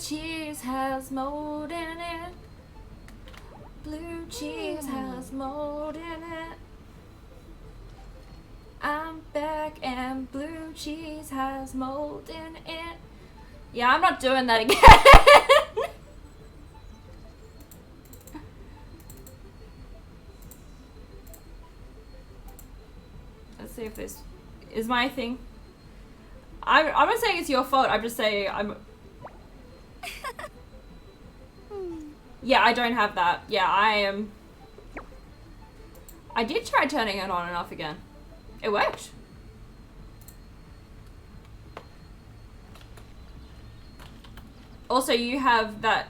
cheese has mold in it. Blue cheese has mold in it. I'm back and blue cheese has mold in it. Yeah, I'm not doing that again. Let's see if this is my thing. I'm not saying it's your fault. I'm just saying I'm... Yeah, I don't have that. Yeah, I am... I did try turning it on and off again. It worked. Also, you have that...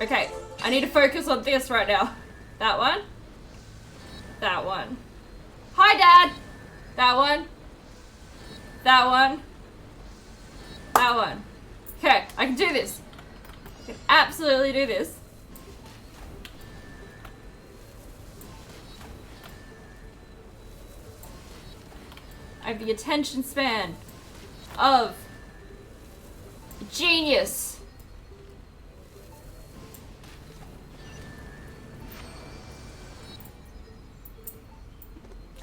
Okay, I need to focus on this right now. That one. That one. Hi, Dad! That one. That one. That one. Okay, I can do this. I can absolutely do this. I have the attention span of a genius.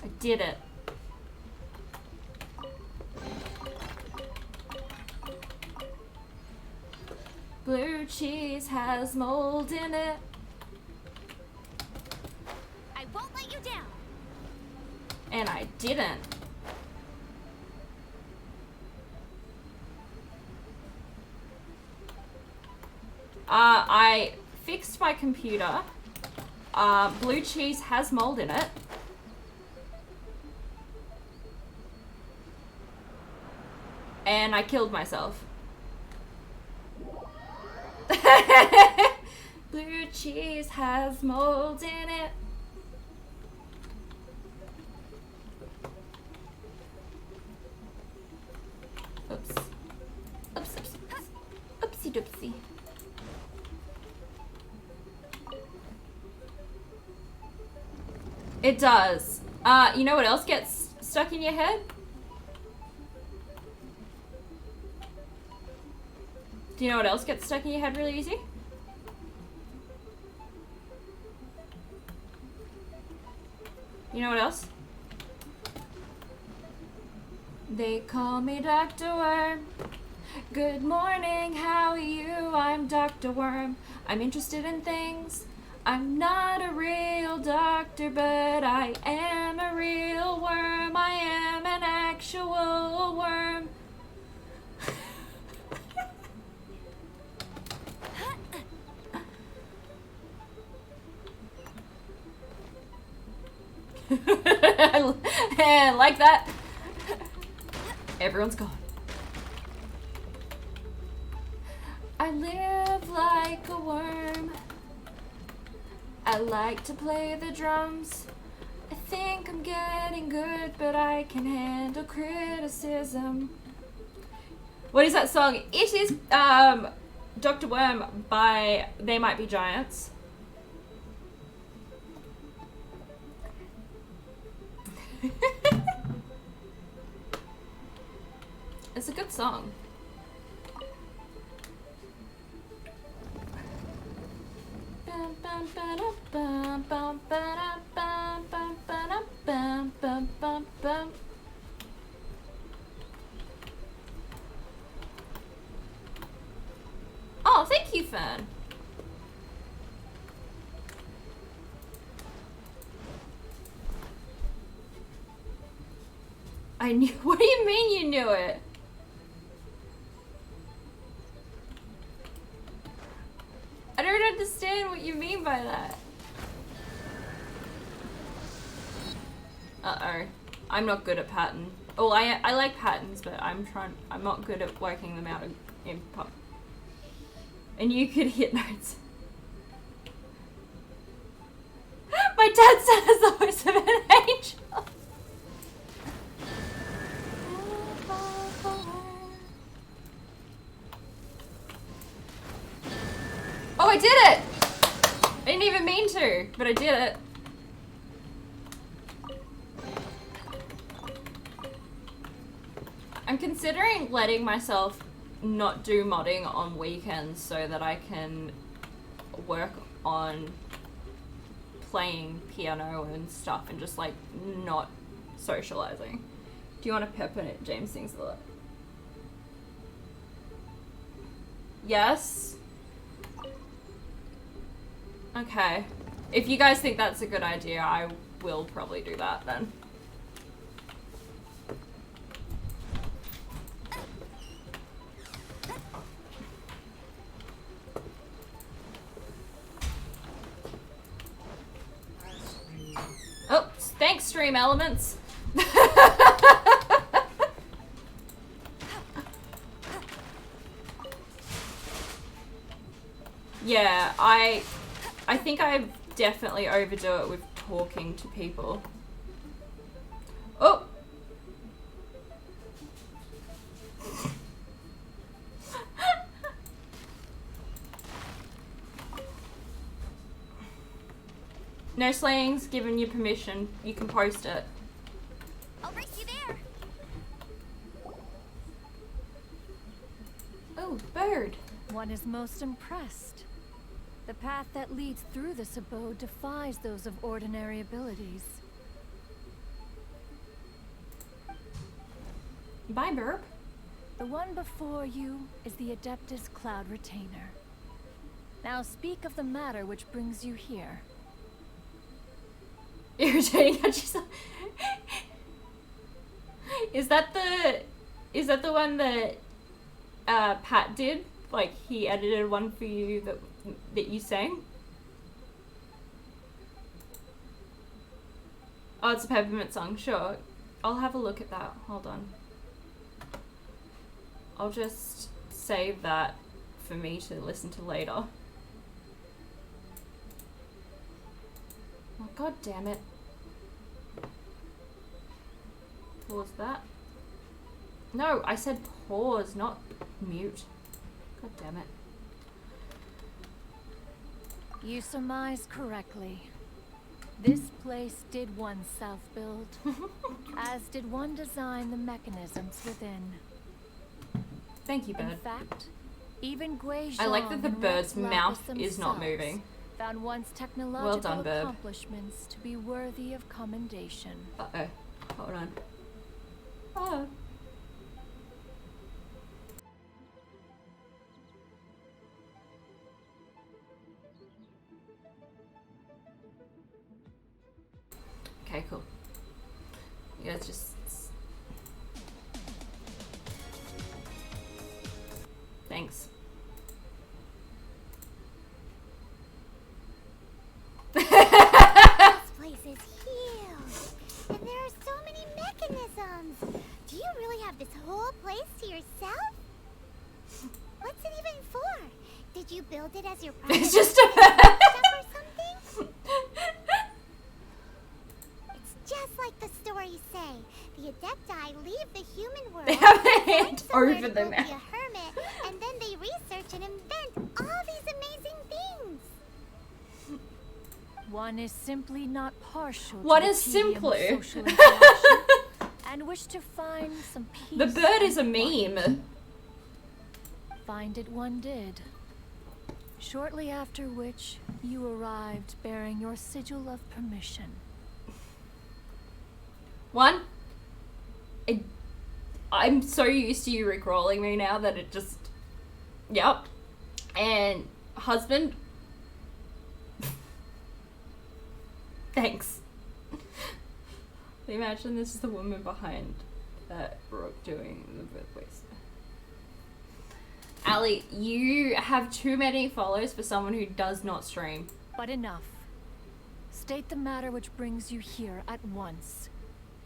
I did it. Blue cheese has mold in it. I won't let you down. And I didn't. I fixed my computer. Blue cheese has mold in it. And I killed myself. Blue cheese has mold in it. Oops. Oops, oops, oops. Oopsie doopsie. It does. You know what else gets stuck in your head? Do you know what else gets stuck in your head really easy? You know what else? They call me Dr. Worm. Good morning, how are you? I'm Dr. Worm. I'm interested in things. I'm not a real doctor, but I am a real worm. I am an actual worm. And like that, everyone's gone. I live like a worm. I like to play the drums. I think I'm getting good, but I can handle criticism. What is that song? It is Dr. Worm by They Might Be Giants. It's a good song. Oh, thank you, Fern. I knew. What do you mean you knew it? I don't understand what you mean by that. Uh-oh. I'm not good at pattern. Oh, I like patterns, but I'm not good at working them out in pop. And you could hit notes. My dad said has the voice of an angel. Oh, I did it! I didn't even mean to, but I did it. I'm considering letting myself not do modding on weekends so that I can work on playing piano and stuff and just like not socializing. Do you want a peppermint? James sings a lot. Yes? Okay. If you guys think that's a good idea, I will probably do that then. Oh, thanks, Stream Elements. Yeah, I think I definitely overdo it with talking to people. Oh! No slayings, given you permission. You can post it. I'll race you there. Oh, bird. One is most impressed. The path that leads through this abode defies those of ordinary abilities. Bye, burp. The one before you is the Adeptus Cloud Retainer. Now speak of the matter which brings you here. Irritating. Is that the one that Pat did? Like he edited one for you that you sang? Oh, it's a peppermint song. Sure, I'll have a look at that. Hold on. I'll just save that for me to listen to later. Oh, God damn it. Pause that. No, I said pause, not mute. God damn it. You surmised correctly. This place did one self-build, as did one design the mechanisms within. Thank you, bird. In fact, even Guizhong I like that the and bird's Rex mouth Lapis is not themselves moving. found one's technological Well done, bird. accomplishments to be worthy of commendation. Uh-oh. Hold on. Oh. Okay, cool. You guys just... Thanks. This place is huge, and there are so many mechanisms. Do you really have this whole place to yourself? What's it even for? Did you build it as your private It's just a... or something? It's just like the stories say. The Adepti leave the human world, They have a find hand somewhere over to their go be mouth. a hermit, and then they research and invent all these amazing things. One is simply not partial What to the is tedium of simply? social interaction and wish to find some peace. The bird is a and quiet. meme. Find it one did. Shortly after which, you arrived bearing your sigil of permission. One, I'm so used to you rickrolling me now that it just... Yep. And husband... Thanks. Imagine this is the woman behind that Brooke doing the birthplace. Ali, you have too many follows for someone who does not stream. But enough. State the matter which brings you here at once.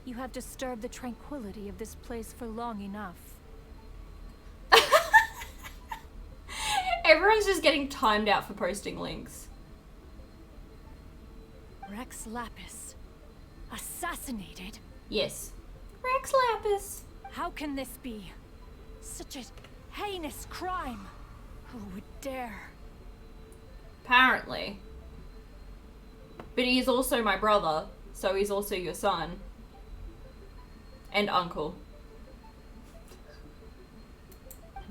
You have disturbed the tranquility of this place for long enough. Everyone's just getting timed out for posting links. Rex Lapis. Assassinated? Yes. Rex Lapis. How can this be? Such a heinous crime. Who would dare? Apparently. But he is also my brother, so he's also your son. And uncle.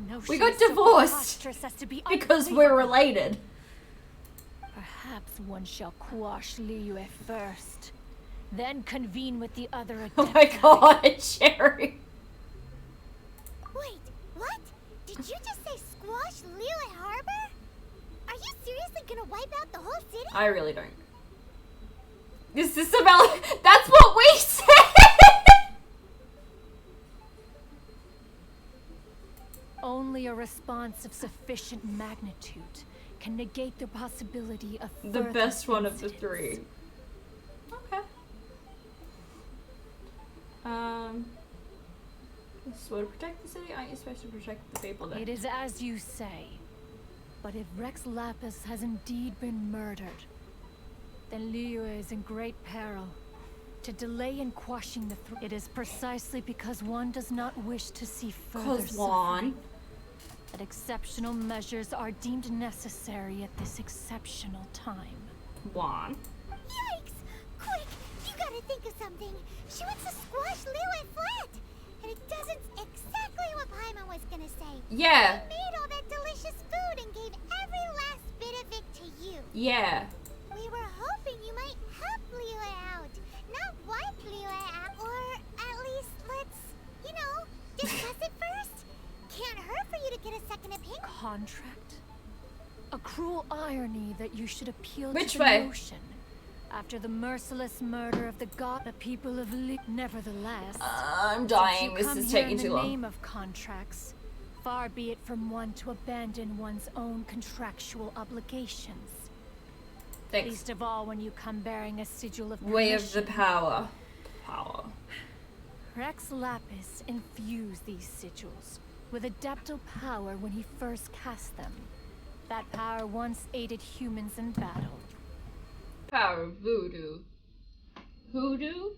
No, We she got is so divorced preposterous as to be because we're related. Perhaps one shall quash Liyue first, then convene with the other adepti. Oh my god, Cherry. Wait, what? Did you just say squash Liyue Harbor? Are you seriously gonna wipe out the whole city? I really don't. Is this about... That's what we said! Only a response of sufficient magnitude can negate the possibility of The further best one of the incidents. three. Okay. You're supposed to protect the city? Aren't you supposed to protect the people there? It is as you say. But if Rex Lapis has indeed been murdered, then Liyue is in great peril. To delay in quashing the it is precisely because one does not wish to see further suffering that exceptional measures are deemed necessary at this exceptional time. Juan. Yikes! Quick, you gotta think of something. She wants to squash Liyue flat! And it doesn't exactly what Paimon was gonna say. Yeah. She made all that delicious food and gave every last bit of it to you. Yeah. We were hoping you might help Liyue out. Not wipe Liyue out. Or at least let's, you know, discuss it first. Can't hurt for you to get a second opinion. Contract? A cruel irony that you should appeal Which to the way? notion. After the merciless murder of the god, the people of Nevertheless, I'm since dying. you This come is here taking in too the long. name of contracts, far be it from one to abandon one's own contractual obligations. Thanks. Least of all when you come bearing a sigil of Way of the permission. power. Power. Rex Lapis infused these sigils with adeptal power when he first cast them. That power once aided humans in battle. Power of voodoo. Hoodoo?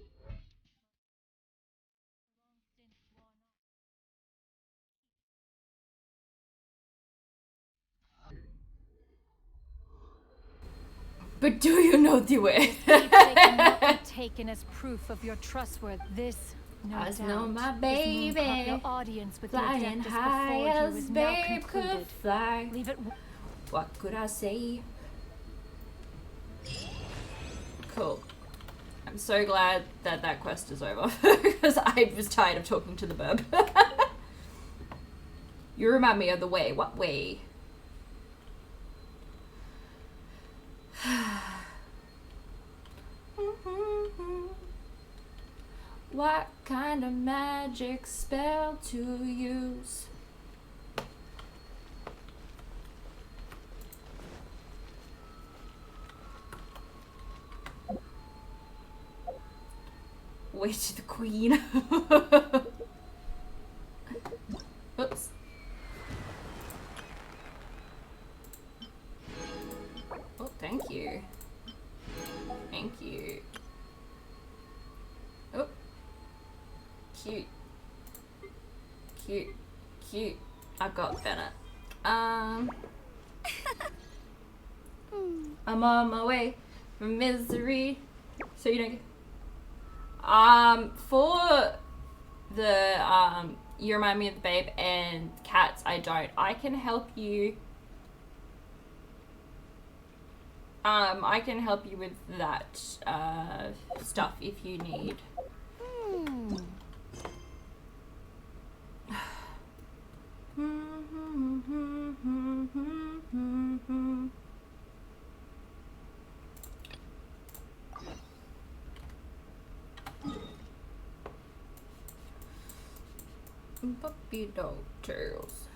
But do you know the way? They cannot be taken as proof of your trustworthiness. This, no I doubt, know my this baby, moon-popular audience with the flying adeptus high before you as is now babe could concluded. fly. Leave it. What could I say? Cool. I'm so glad that that quest is over because I was tired of talking to the burb. You remind me of the way. What way? What kind of magic spell to use? Way to the queen. Oops. Oh, thank you. Thank you. Oh. Cute. Cute. Cute. I got Bennett. I'm on my way from misery. So you don't get... For the, you remind me of the babe and cats, I don't. I can help you. I can help you with that, stuff if you need. Puppy dog tails.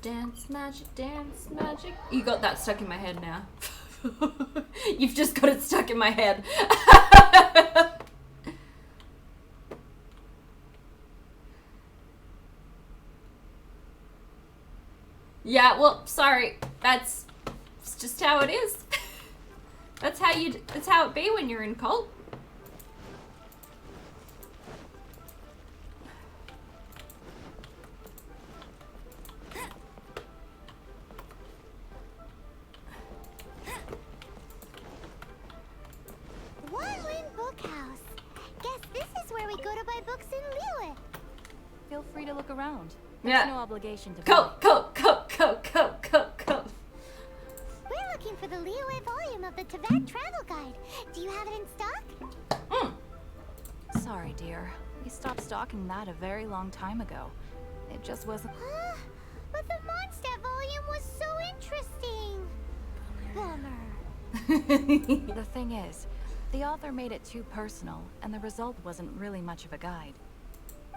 Dance magic, dance magic. You got that stuck in my head now. You've just got it stuck in my head. Yeah, well, sorry. That's just how it is. That's how it be when you're in cult. One-Lin Bookhouse. Guess this is where we go to buy books in Liyue. Feel free to look around. There's no obligation to Go, buy. go, go, go, go, go, go. We're looking for the Liyue volume of the Teyvat Travel Guide. Do you have it in stock? Sorry, dear. We stopped stocking that a very long time ago. It just wasn't. But the Mondstadt volume was so interesting. Bummer. The thing is, the author made it too personal, and the result wasn't really much of a guide.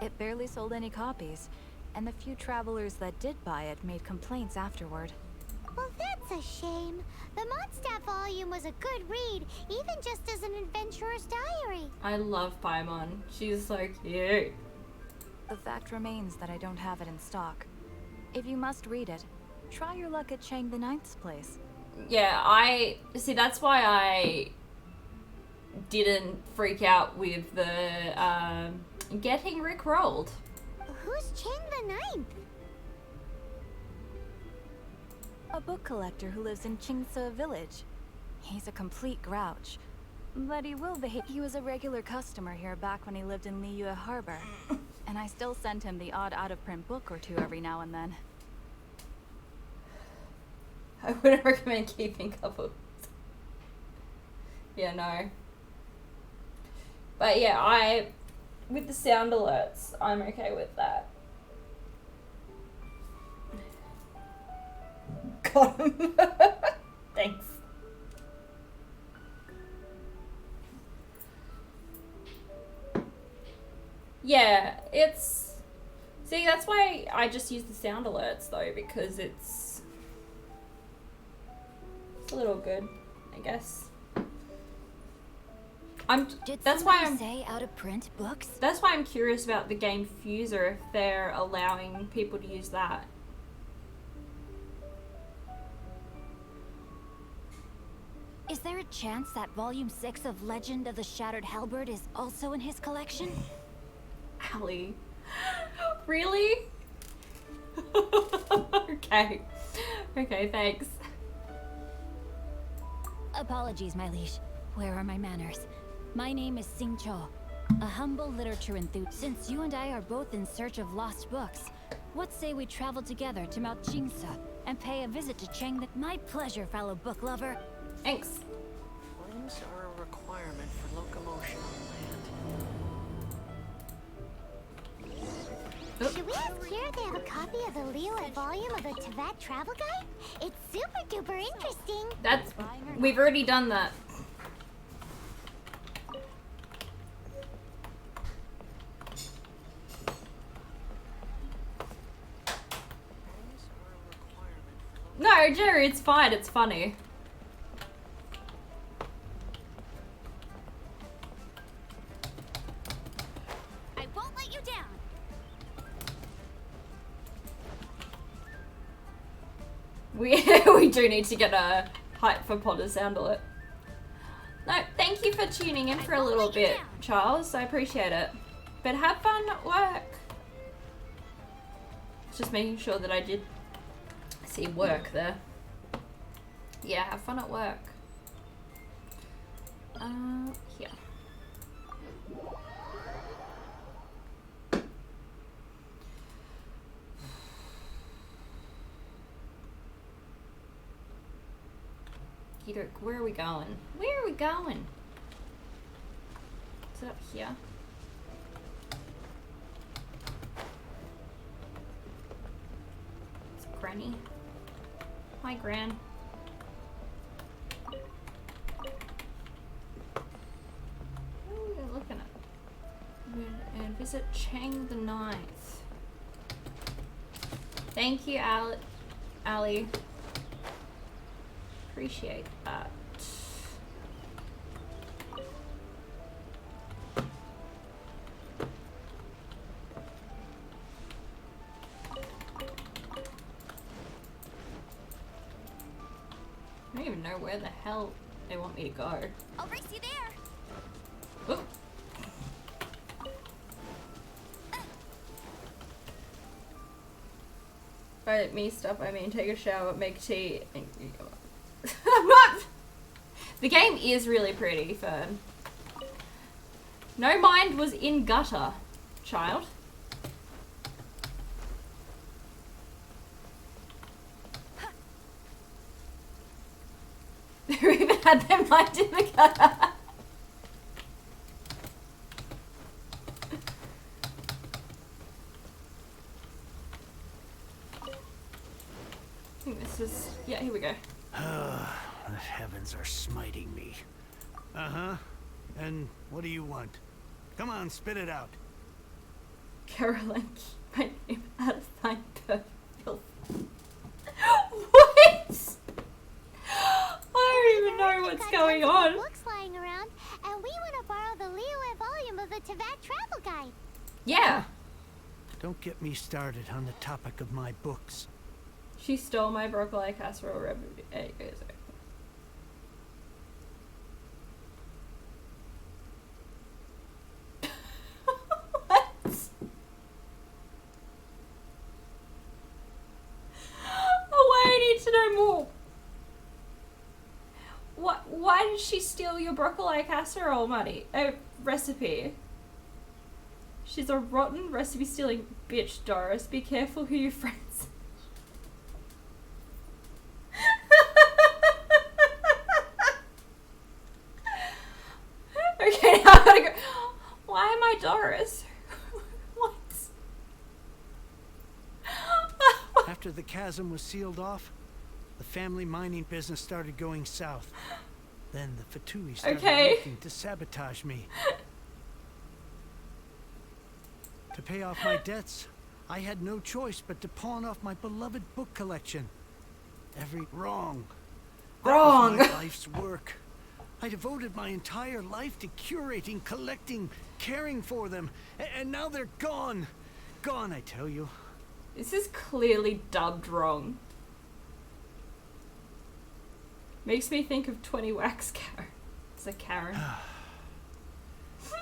It barely sold any copies, and the few travelers that did buy it made complaints afterward. Well, that's a shame. The Mondstadt volume was a good read, even just as an adventurer's diary. I love Paimon. She's so cute. The fact remains that I don't have it in stock. If you must read it, try your luck at Chang the Ninth's place. Yeah, I see. That's why I didn't freak out with the getting rickrolled. Who's Chang the Ninth? A book collector who lives in Qingce village. He's a complete grouch, but he will behave. He was a regular customer here back when he lived in Liyue Harbor, and I still send him the odd out-of-print book or two every now and then. I wouldn't recommend keeping couples. Yeah, no. But yeah, with the sound alerts, I'm okay with that. Got him. Thanks. Yeah, it's... See, that's why I just use the sound alerts though, because it's a little good, I guess. That's why I'm say out of print books? That's why I'm curious about the game Fuser, if they're allowing people to use that. Is there a chance that Volume 6 of Legend of the Shattered Halberd is also in his collection? Allie. Really? Okay. Okay, thanks. Apologies, my liege. Where are my manners? My name is Sing Cho, a humble literature enthusiast. Since you and I are both in search of lost books, what say we travel together to Mount Qingce and pay a visit to Cheng? My pleasure, fellow book lover. Thanks. Flames are a requirement for locomotion on land. Should we ask here if they have a copy of the Liyue volume of the Teyvat Travel Guide? It's super duper interesting. We've already done that. No, Jerry, it's fine. It's funny. I won't let you down. We do need to get a hype for Potter sound alert. No, thank you for tuning in for a little bit, Charles. I appreciate it. But have fun at work. Just making sure that I did see work there. Yeah, have fun at work. Here. Where are we going? Where are we going? Is it up here? It's Granny. Hi, Gran. What are we looking at? And visit Chang the Ninth. Thank you, Ali. Appreciate that. I don't even know where the hell they want me to go. I'll race you there. Oop. By me stuff, I mean take a shower, make tea, and I'm not. The game is really pretty, Fern. No mind was in gutter, child. Who even had their mind in the gutter? I think this is... Yeah, here we go. The heavens are smiting me. Uh-huh. And what do you want? Come on, spit it out. Caroline, keep my name out of my filth. What? I don't even know what's going on. Books lying around, and we want to borrow the Liyue volume of the Teyvat travel guide. Yeah. Don't get me started on the topic of my books. She stole my broccoli casserole What? Oh, I need to know more. Why did she steal your broccoli casserole recipe? She's a rotten recipe stealing bitch, Doris. Be careful who you friends. Okay, now I gotta go. Why am I Doris? What? After the chasm was sealed off, the family mining business started going south. Then the Fatui started looking to sabotage me. To pay off my debts, I had no choice but to pawn off my beloved book collection. Wrong. That was my life's work. I devoted my entire life to curating, collecting, caring for them, and now they're gone. Gone, I tell you. This is clearly dubbed wrong. Makes me think of 20 Wax Karen. It's a Karen.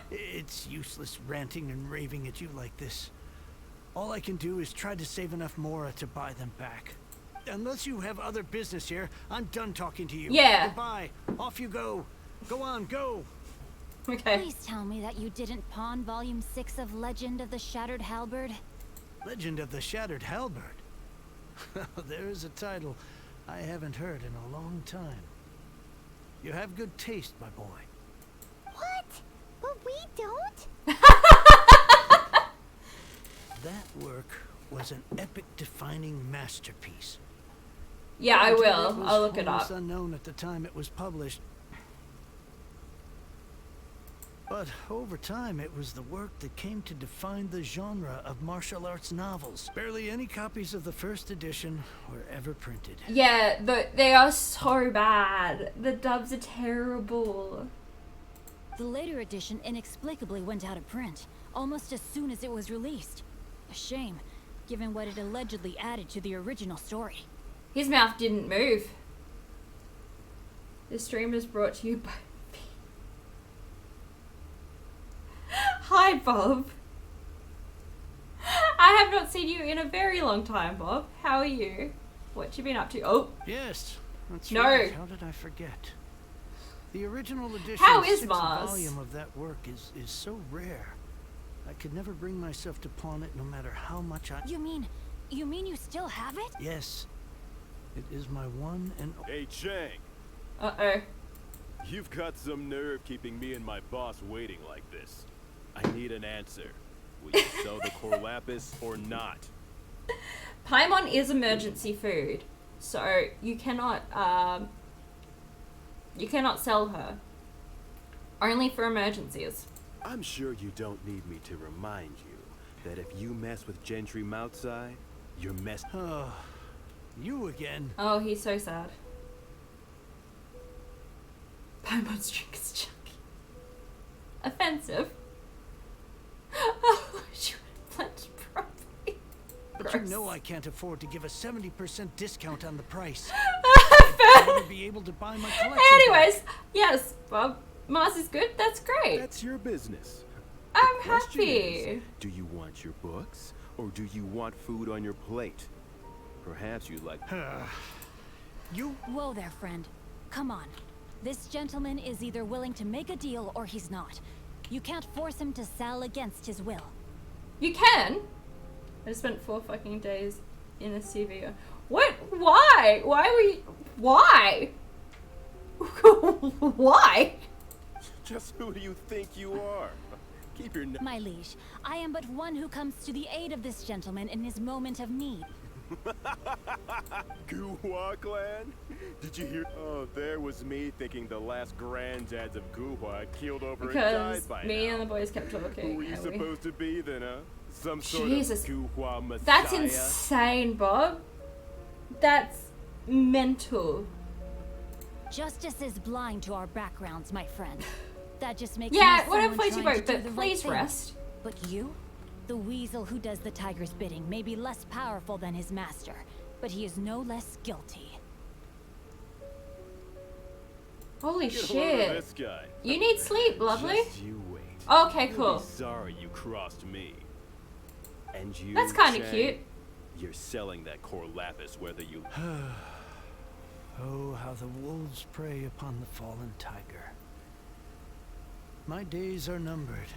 It's useless ranting and raving at you like this. All I can do is try to save enough Mora to buy them back. Unless you have other business here, I'm done talking to you. Yeah. Goodbye. Off you go. Go on, go. Okay. Please tell me that you didn't pawn Volume 6 of Legend of the Shattered Halberd. Legend of the Shattered Halberd. There is a title I haven't heard in a long time. You have good taste, my boy. What? But we don't? That work was an epic-defining masterpiece. Yeah, I Granted, will. it was I'll look it almost up. unknown at the time it was published. But over time, it was the work that came to define the genre of martial arts novels. Barely any copies of the first edition were ever printed. Yeah, they are so bad. The dubs are terrible. The later edition inexplicably went out of print, almost as soon as it was released. A shame, given what it allegedly added to the original story. His mouth didn't move. This stream is brought to you by... Hi, Bob. I have not seen you in a very long time, Bob. How are you? What you been up to? Oh. Yes, that's No. right. How did I forget? The original edition How is 6th Mars? volume of that work is so rare. I could never bring myself to pawn it no matter how much I... You mean you still have it? Yes. It is my one and... Hey, Chang. Uh-oh. You've got some nerve keeping me and my boss waiting like this. I need an answer. Will you sell the core lapis or not? Paimon is emergency food, so you cannot sell her. Only for emergencies. I'm sure you don't need me to remind you that if you mess with Gentry Moutsai, you're messed. Oh, you again. Oh, he's so sad. Paimon's drink is chunky. Offensive. Oh, she blended properly. But Gross. you know I can't afford to give a 70% discount on the price. I'd rather be able to buy my collection. Anyways, yes, Bob. Mars is good. That's great. That's your business. I'm Question happy. is, do you want your books or do you want food on your plate? Perhaps you'd like. You... Whoa there, friend. Come on. This gentleman is either willing to make a deal or he's not. You can't force him to sell against his will. You can. I spent 4 fucking days in a CV. What? Why? Why? Why? Just who do you think you are? Keep your My liege, I am but one who comes to the aid of this gentleman in his moment of need. Guhua clan? Did you hear? Oh, there was me thinking the last granddads of Guhua had keeled over Because and died by me now. and the boys kept talking. Who were you and we- supposed to be then, huh? Some sort Jesus. of Guhua messiah? That's insane, Bob. That's mental. Justice is blind to our backgrounds, my friend. That just makes Yeah, me whatever someone floats your trying boat, to do but the right please thing. rest. But you? The weasel who does the tiger's bidding may be less powerful than his master, but he is no less guilty. Holy Get a load of shit. this guy. You need sleep, lovely. Just you wait. Okay, You'll cool. be sorry you crossed me. And you, That's kind of Chang, cute. You're selling that core lapis whether you... Oh, how the wolves prey upon the fallen tiger. My days are numbered.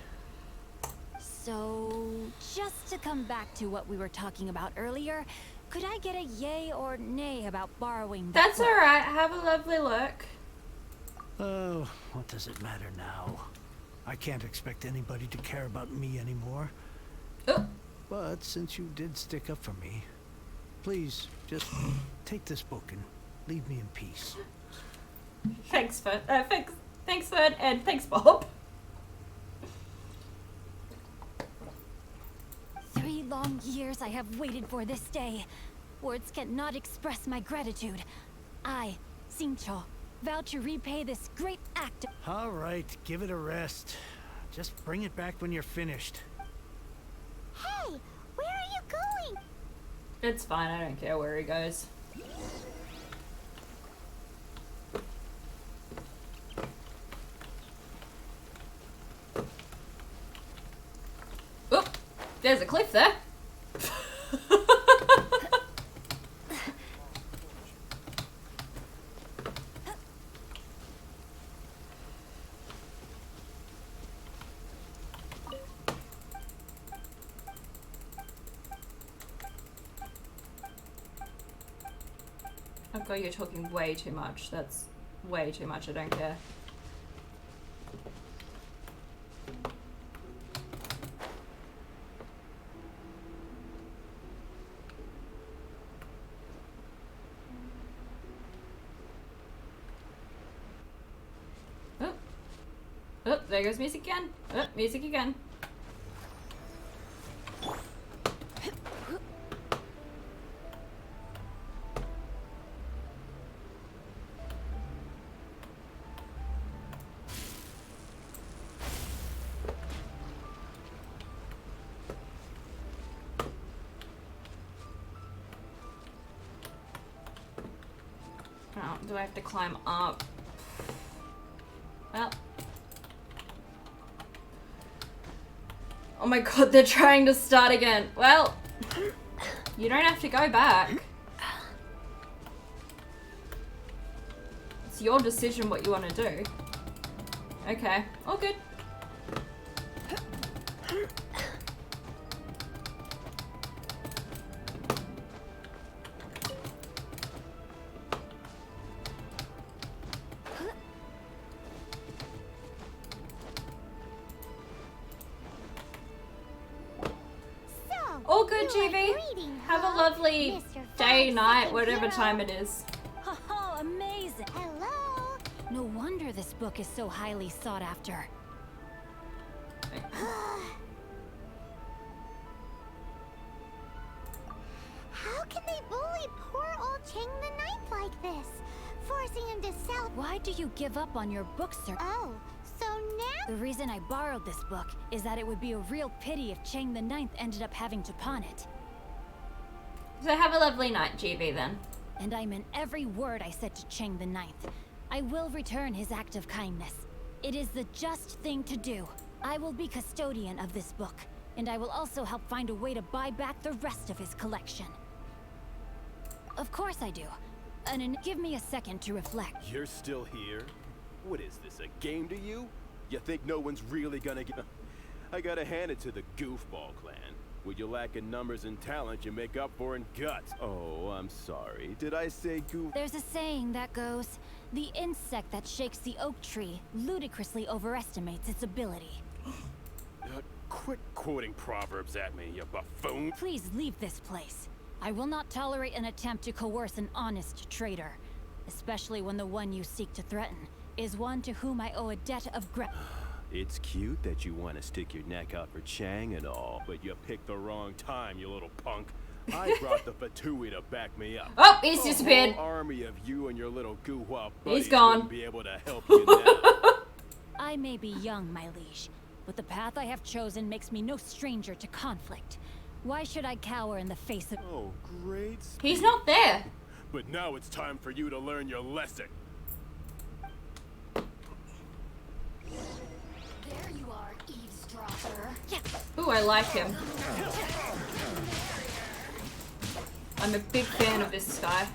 So, just to come back to what we were talking about earlier, could I get a yay or nay about borrowing the That's cloak? alright. Have a lovely look. Oh, what does it matter now? I can't expect anybody to care about me anymore. Oh, But since you did stick up for me, please just take this book and leave me in peace. thanks, Fern. Thanks, Fern, and thanks, Bob. 3 long years I have waited for this day. Words cannot express my gratitude. I, Xingqiu, vow to repay this great act. All right, give it a rest. Just bring it back when you're finished. Hey, where are you going? It's fine. I don't care where he goes. Oh, there's a cliff there. Oh god, you're talking way too much. That's way too much. I don't care. Oh. Oh, there goes music again. Oh, music again. Oh, do I have to climb up? Well. Oh my god, they're trying to start again. Well, you don't have to go back. It's your decision what you want to do. Okay, all good. So, All good, you like GB. reading, Have a huh? lovely Mr. day, 5 night, second whatever hero. time it is. Oh, amazing! Hello? No wonder this book is so highly sought after. How can they bully poor old Chang the Ninth like this? Forcing him to sell... Why do you give up on your book, sir? Oh, so now... The reason I borrowed this book is that it would be a real pity if Chang the Ninth ended up having to pawn it. So have a lovely night, GB, then. And I meant every word I said to Chang the Ninth. I will return his act of kindness. It is the just thing to do. I will be custodian of this book, and I will also help find a way to buy back the rest of his collection. Of course I do. Give me a second to reflect. You're still here? What is this, a game to you? You think no one's really gonna get... I gotta hand it to the goofball clan. What you lack in numbers and talent, you make up for in guts. Oh, I'm sorry. Did I say goo? There's a saying that goes, the insect that shakes the oak tree ludicrously overestimates its ability. Quit quoting proverbs at me, you buffoon. Please leave this place. I will not tolerate an attempt to coerce an honest trader, especially when the one you seek to threaten is one to whom I owe a debt of gratitude. It's cute that you want to stick your neck out for Chang and all, but you picked the wrong time, you little punk. I brought the Fatui to back me up. Oh, he's disappeared. A whole army of you and your little goo-wah buddies He's gone. wouldn't be able to help you now. I may be young, my liege, but the path I have chosen makes me no stranger to conflict. Why should I cower in the face of— Oh, great. He's not there. But now it's time for you to learn your lesson. There you are, eavesdropper. Ooh, I like him. I'm a big fan of this guy.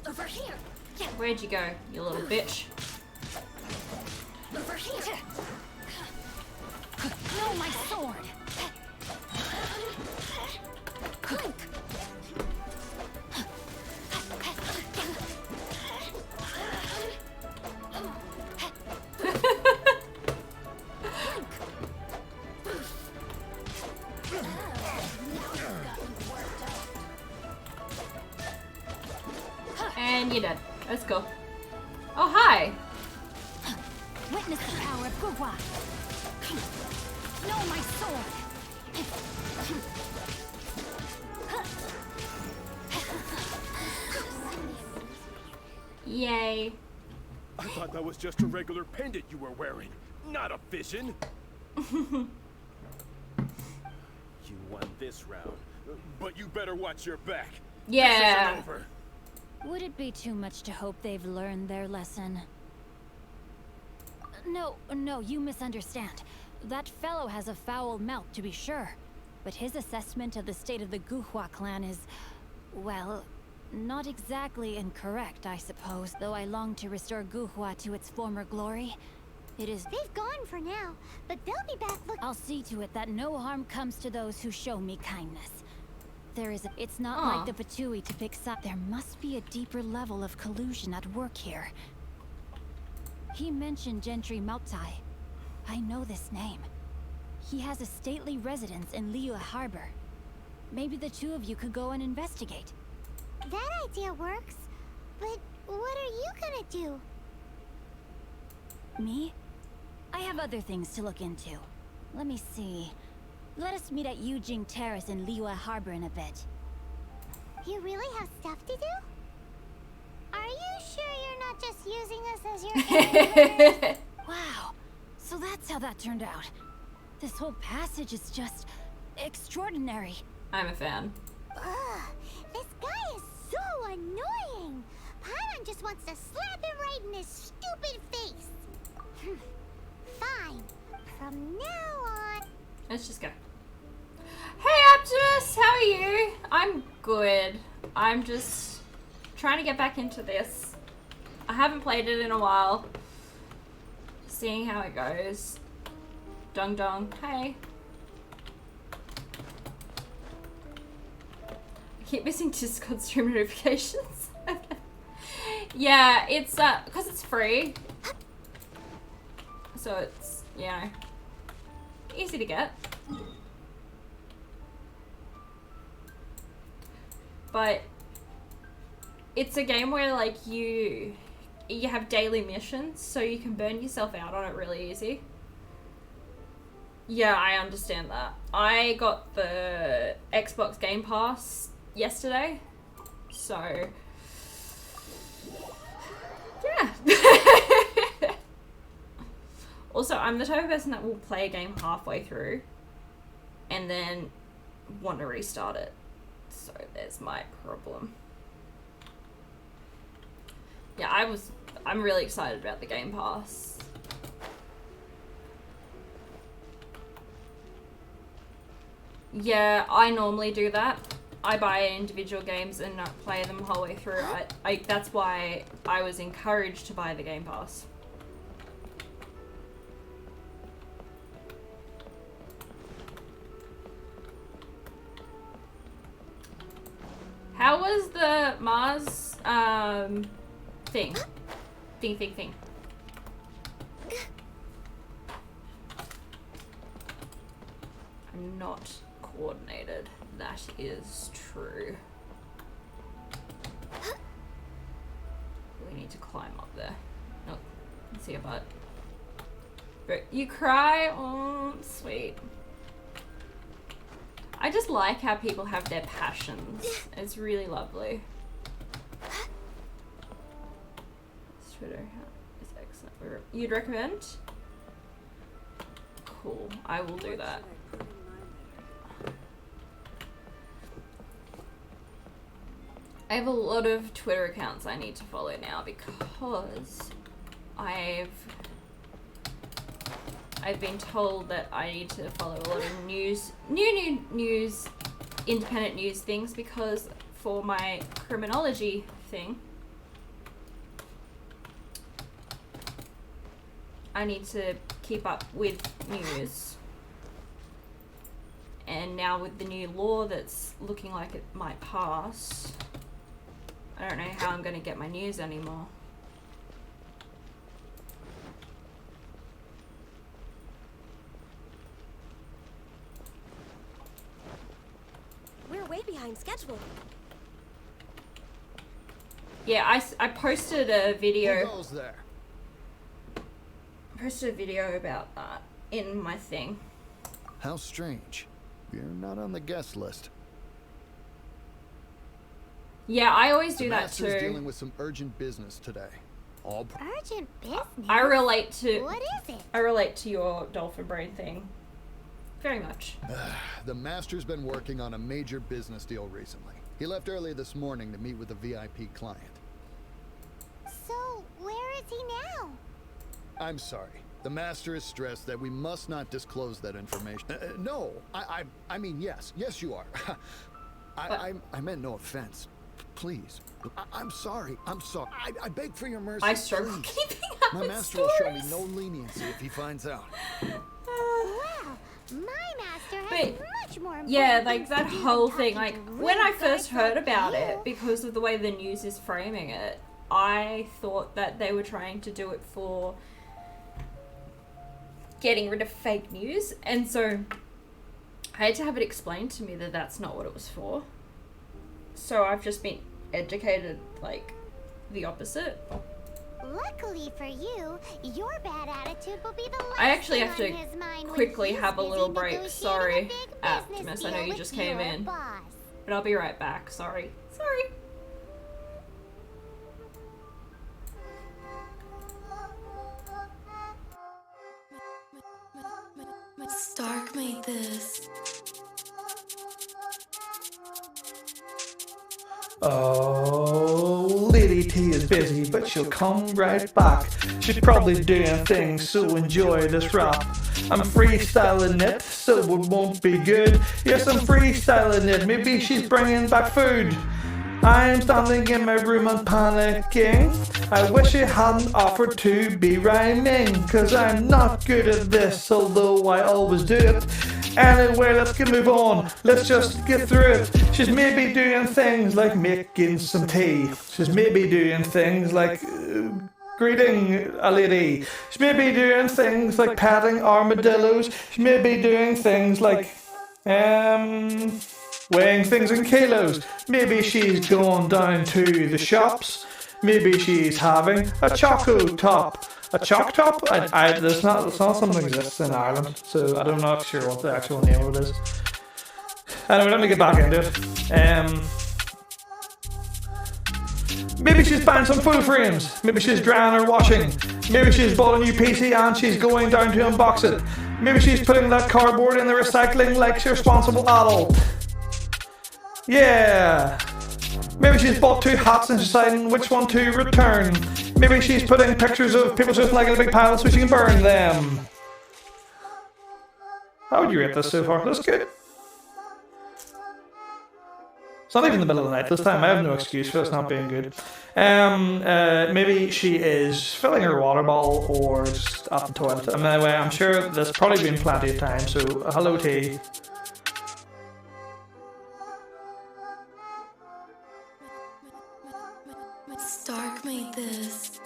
Over here. Where'd you go, you little bitch? Over here. No, my sword. Clink. And you're dead. That's cool. Oh, hi. Witness the power of Gugwa. No, my sword. Yay. I thought that was just a regular pendant you were wearing, not a vision. You won this round, but you better watch your back. Yeah. This isn't over. Would it be too much to hope they've learned their lesson? No, you misunderstand. That fellow has a foul mouth, to be sure. But his assessment of the state of the Guhua clan is, well, not exactly incorrect, I suppose. Though I long to restore Guhua to its former glory, it is— They've gone for now, but they'll be back. Look, I'll see to it that no harm comes to those who show me kindness. It's not Aw. like the Patui to pick up. There must be a deeper level of collusion at work here. He mentioned Gentry Maotai. I know this name. He has a stately residence in Liyue Harbor. Maybe the two of you could go and investigate. that idea works. But what are you gonna do? Me? I have other things to look into. Let me see. Let us meet at Yujing Terrace in Liyue Harbor in a bit. You really have stuff to do? Are you sure you're not just using us as your errand? Wow. So that's how that turned out. This whole passage is just extraordinary. I'm a fan. Ugh, this guy is so annoying. Paimon just wants to slap him right in his stupid face. Fine. From now on. Let's just go. Hey Optimus, how are you? I'm good. I'm just trying to get back into this. I haven't played it in a while. Seeing how it goes. Dong dong. Hey. I keep missing Discord stream notifications. Yeah, it's because it's free. So it's, you know, easy to get. But it's a game where like you have daily missions, so you can burn yourself out on it really easy. Yeah, I understand that. I got the Xbox Game Pass yesterday, so yeah. Also, I'm the type of person that will play a game halfway through and then want to restart it. So there's my problem. Yeah, I'm really excited about the Game Pass. Yeah, I normally do that. I buy individual games and not play them the whole way through. That's why I was encouraged to buy the Game Pass. How was the Mars thing? Thing. I'm not coordinated. That is true. We need to climb up there. Nope. See a butt. But you cry? Oh, sweet. I just like how people have their passions. It's really lovely. Twitter is excellent. You'd recommend? Cool. I will do that. I have a lot of Twitter accounts I need to follow now because I've been told that I need to follow a lot of news, independent news things, because for my criminology thing, I need to keep up with news. And now with the new law that's looking like it might pass, I don't know how I'm going to get my news anymore. We're way behind schedule. Yeah, I posted a video. Who goes there? I posted a video about that in my thing. How strange. You're not on the guest list. Yeah, I always do The that master's too. dealing with some urgent business today. All Urgent business? I relate to What is it? I relate to your dolphin brain thing. Very much. The master's been working on a major business deal recently. He left early this morning to meet with a VIP client. So, where is he now? I'm sorry. The master is stressed that we must not disclose that information. No, I mean yes. Yes, you are. I meant no offense. Please. I'm sorry. I'm sorry. I beg for your mercy. I struggle please. keeping up My with master stories. will show me no leniency if he finds out. Well, my master has much more important Yeah, like things that to do than whole thing, talking like to when I rude first guys heard like about you. it, because of the way the news is framing it, I thought that they were trying to do it for getting rid of fake news, and so I had to have it explained to me that that's not what it was for. So I've just been educated like the opposite. Luckily for you, your bad attitude will be the last I actually thing have on to his mind when quickly he's have a busy little break. negotiating Sorry, a big business Optimus, I know deal you with just came your in. boss. But I'll be right back. Sorry. Stark made this. Oh, Lady T is busy, but she'll come right back. She's probably doing things, so enjoy this rap. I'm freestyling it, so it won't be good. Yes, I'm freestyling it, maybe she's bringing back food. I'm standing in my room and panicking. I wish I hadn't offered to be rhyming, cause I'm not good at this, although I always do it. Anyway, let's get move on. Let's just get through it. She's maybe doing things like making some tea. She's maybe doing things like greeting a lady. She may be doing things like patting armadillos. She may be doing things like weighing things in kilos. Maybe she's going down to the shops. Maybe she's having a choco top. A chalk top? It's not something that exists in Ireland, so I'm not sure what the actual name of it is. Anyway, let me get back into it. Maybe she's buying some full frames. Maybe she's drying or washing. Maybe she's bought a new PC and she's going down to unbox it. Maybe she's putting that cardboard in the recycling like she's a responsible adult. Yeah. Maybe she's bought 2 hats and deciding which one to return. Maybe she's putting pictures of people just like in a big pile so she can burn them. How would you rate this so far? That's good. It's not even the middle of the night this time. I have no excuse for this not being good. Maybe she is filling her water bottle or just at the toilet. Anyway, I'm sure there's probably been plenty of time, so hello tea. Stark made this.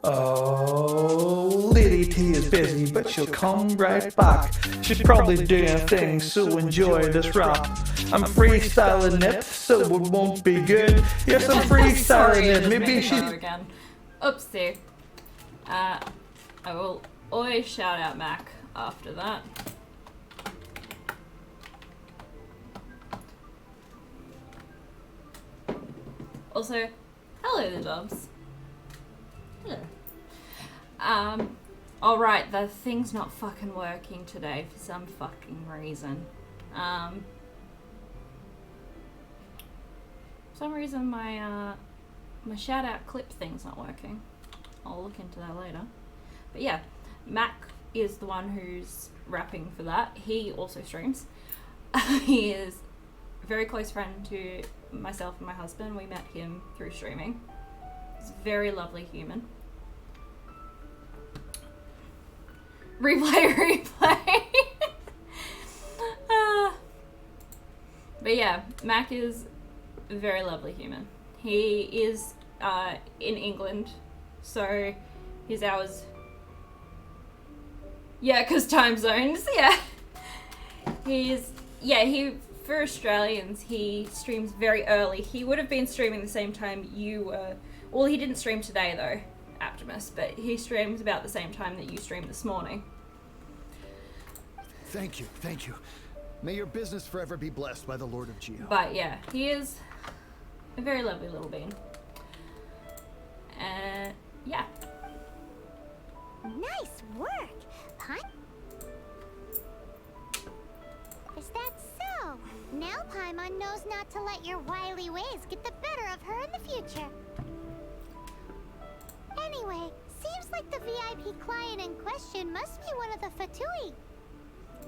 Oh, Lady T is busy, but she'll come right back. She's probably doing things, so enjoy this rap. I'm freestyling it, so it won't be good. Yes, I'm freestyling it. Maybe she's... Again. Oopsie. I will always shout out Mac after that. Also, hello the Dobbs. Hello. Alright, the thing's not fucking working today for some fucking reason. For some reason my shout out clip thing's not working. I'll look into that later. But yeah, Mac is the one who's rapping for that. He also streams. He is a very close friend to myself and my husband. We met him through streaming. He's a very lovely human. Replay. But yeah, Mac is a very lovely human. He is in England, so his hours... Yeah, because time zones, yeah. For Australians, he streams very early. He would have been streaming the same time you were... Well, he didn't stream today, though, Optimus, but he streams about the same time that you streamed this morning. Thank you. May your business forever be blessed by the Lord of Geo. But yeah, he is a very lovely little bean. Yeah. Nice work, Pun. Is that so? Now Paimon knows not to let your wily ways get the better of her in the future. Anyway, seems like the VIP client in question must be one of the Fatui.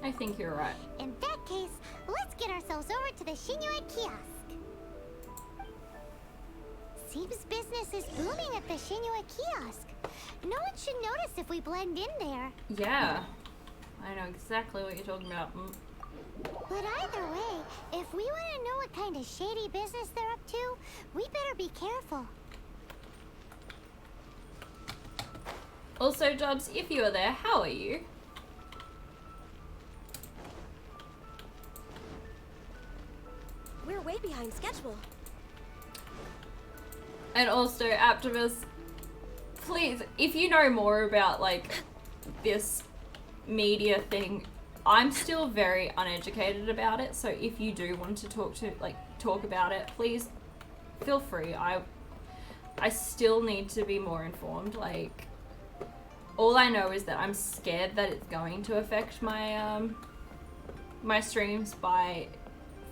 I think you're right. In that case, let's get ourselves over to the Shinue kiosk. Seems business is booming at the Shinue kiosk. No one should notice if we blend in there. Yeah, I know exactly what you're talking about. But either way, if we want to know what kind of shady business they're up to, we better be careful. Also, Jobs, if you are there, how are you? We're way behind schedule. And also, Optimus, please, if you know more about, like, this media thing, I'm still very uneducated about it, so if you do want to talk about it, please feel free. I still need to be more informed. Like, all I know is that I'm scared that it's going to affect my my streams by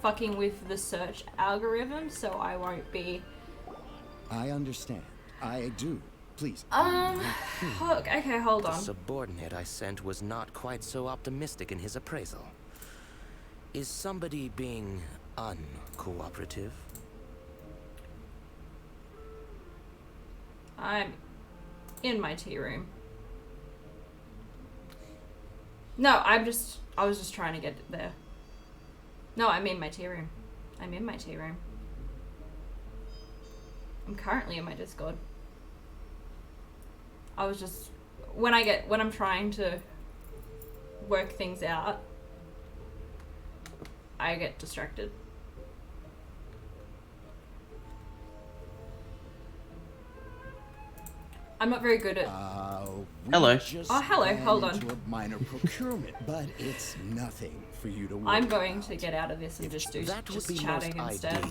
fucking with the search algorithm, so I won't be... I understand. I do. Please. Okay, hold on. The subordinate I sent was not quite so optimistic in his appraisal. Is somebody being uncooperative? I'm in my tea room. No, I was just trying to get there. No, I'm in my tea room. I'm in my tea room. I'm currently in my Discord. I was just, when I'm trying to work things out, I get distracted. I'm not very good at... Hello. Oh, hello, hold on. A minor procurement, but it's nothing for you to worry I'm going to get out of this and just do just chatting instead.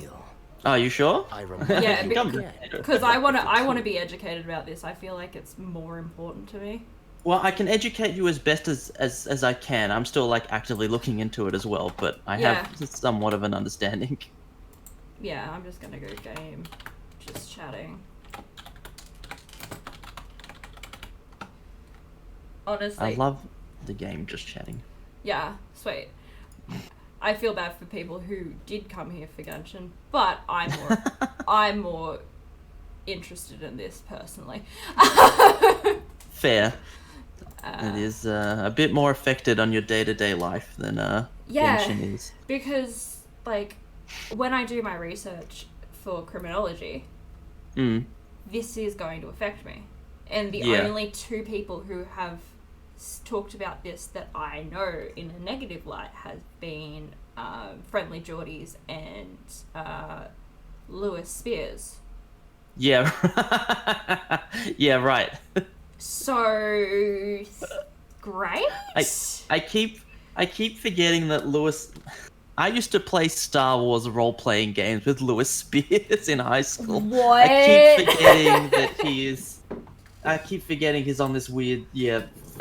Are you sure? Yeah, because I want to be educated about this. I feel like it's more important to me. Well, I can educate you as best as I can. I'm still like actively looking into it as well, but I have somewhat of an understanding. Yeah, I'm just gonna go game, just chatting. Honestly, I love the game just chatting. Yeah, sweet. I feel bad for people who did come here for Genshin, but I'm more interested in this personally. Fair. It is a bit more affected on your day-to-day life than Genshin is. Because like when I do my research for criminology, this is going to affect me, and the only two people who have talked about this that I know in a negative light has been Friendly Geordies and Lewis Spears. Yeah. Yeah, right. So great. I keep forgetting that Lewis. I used to play Star Wars role-playing games with Lewis Spears in high school. What? I keep forgetting that he is. I keep forgetting he's on this weird,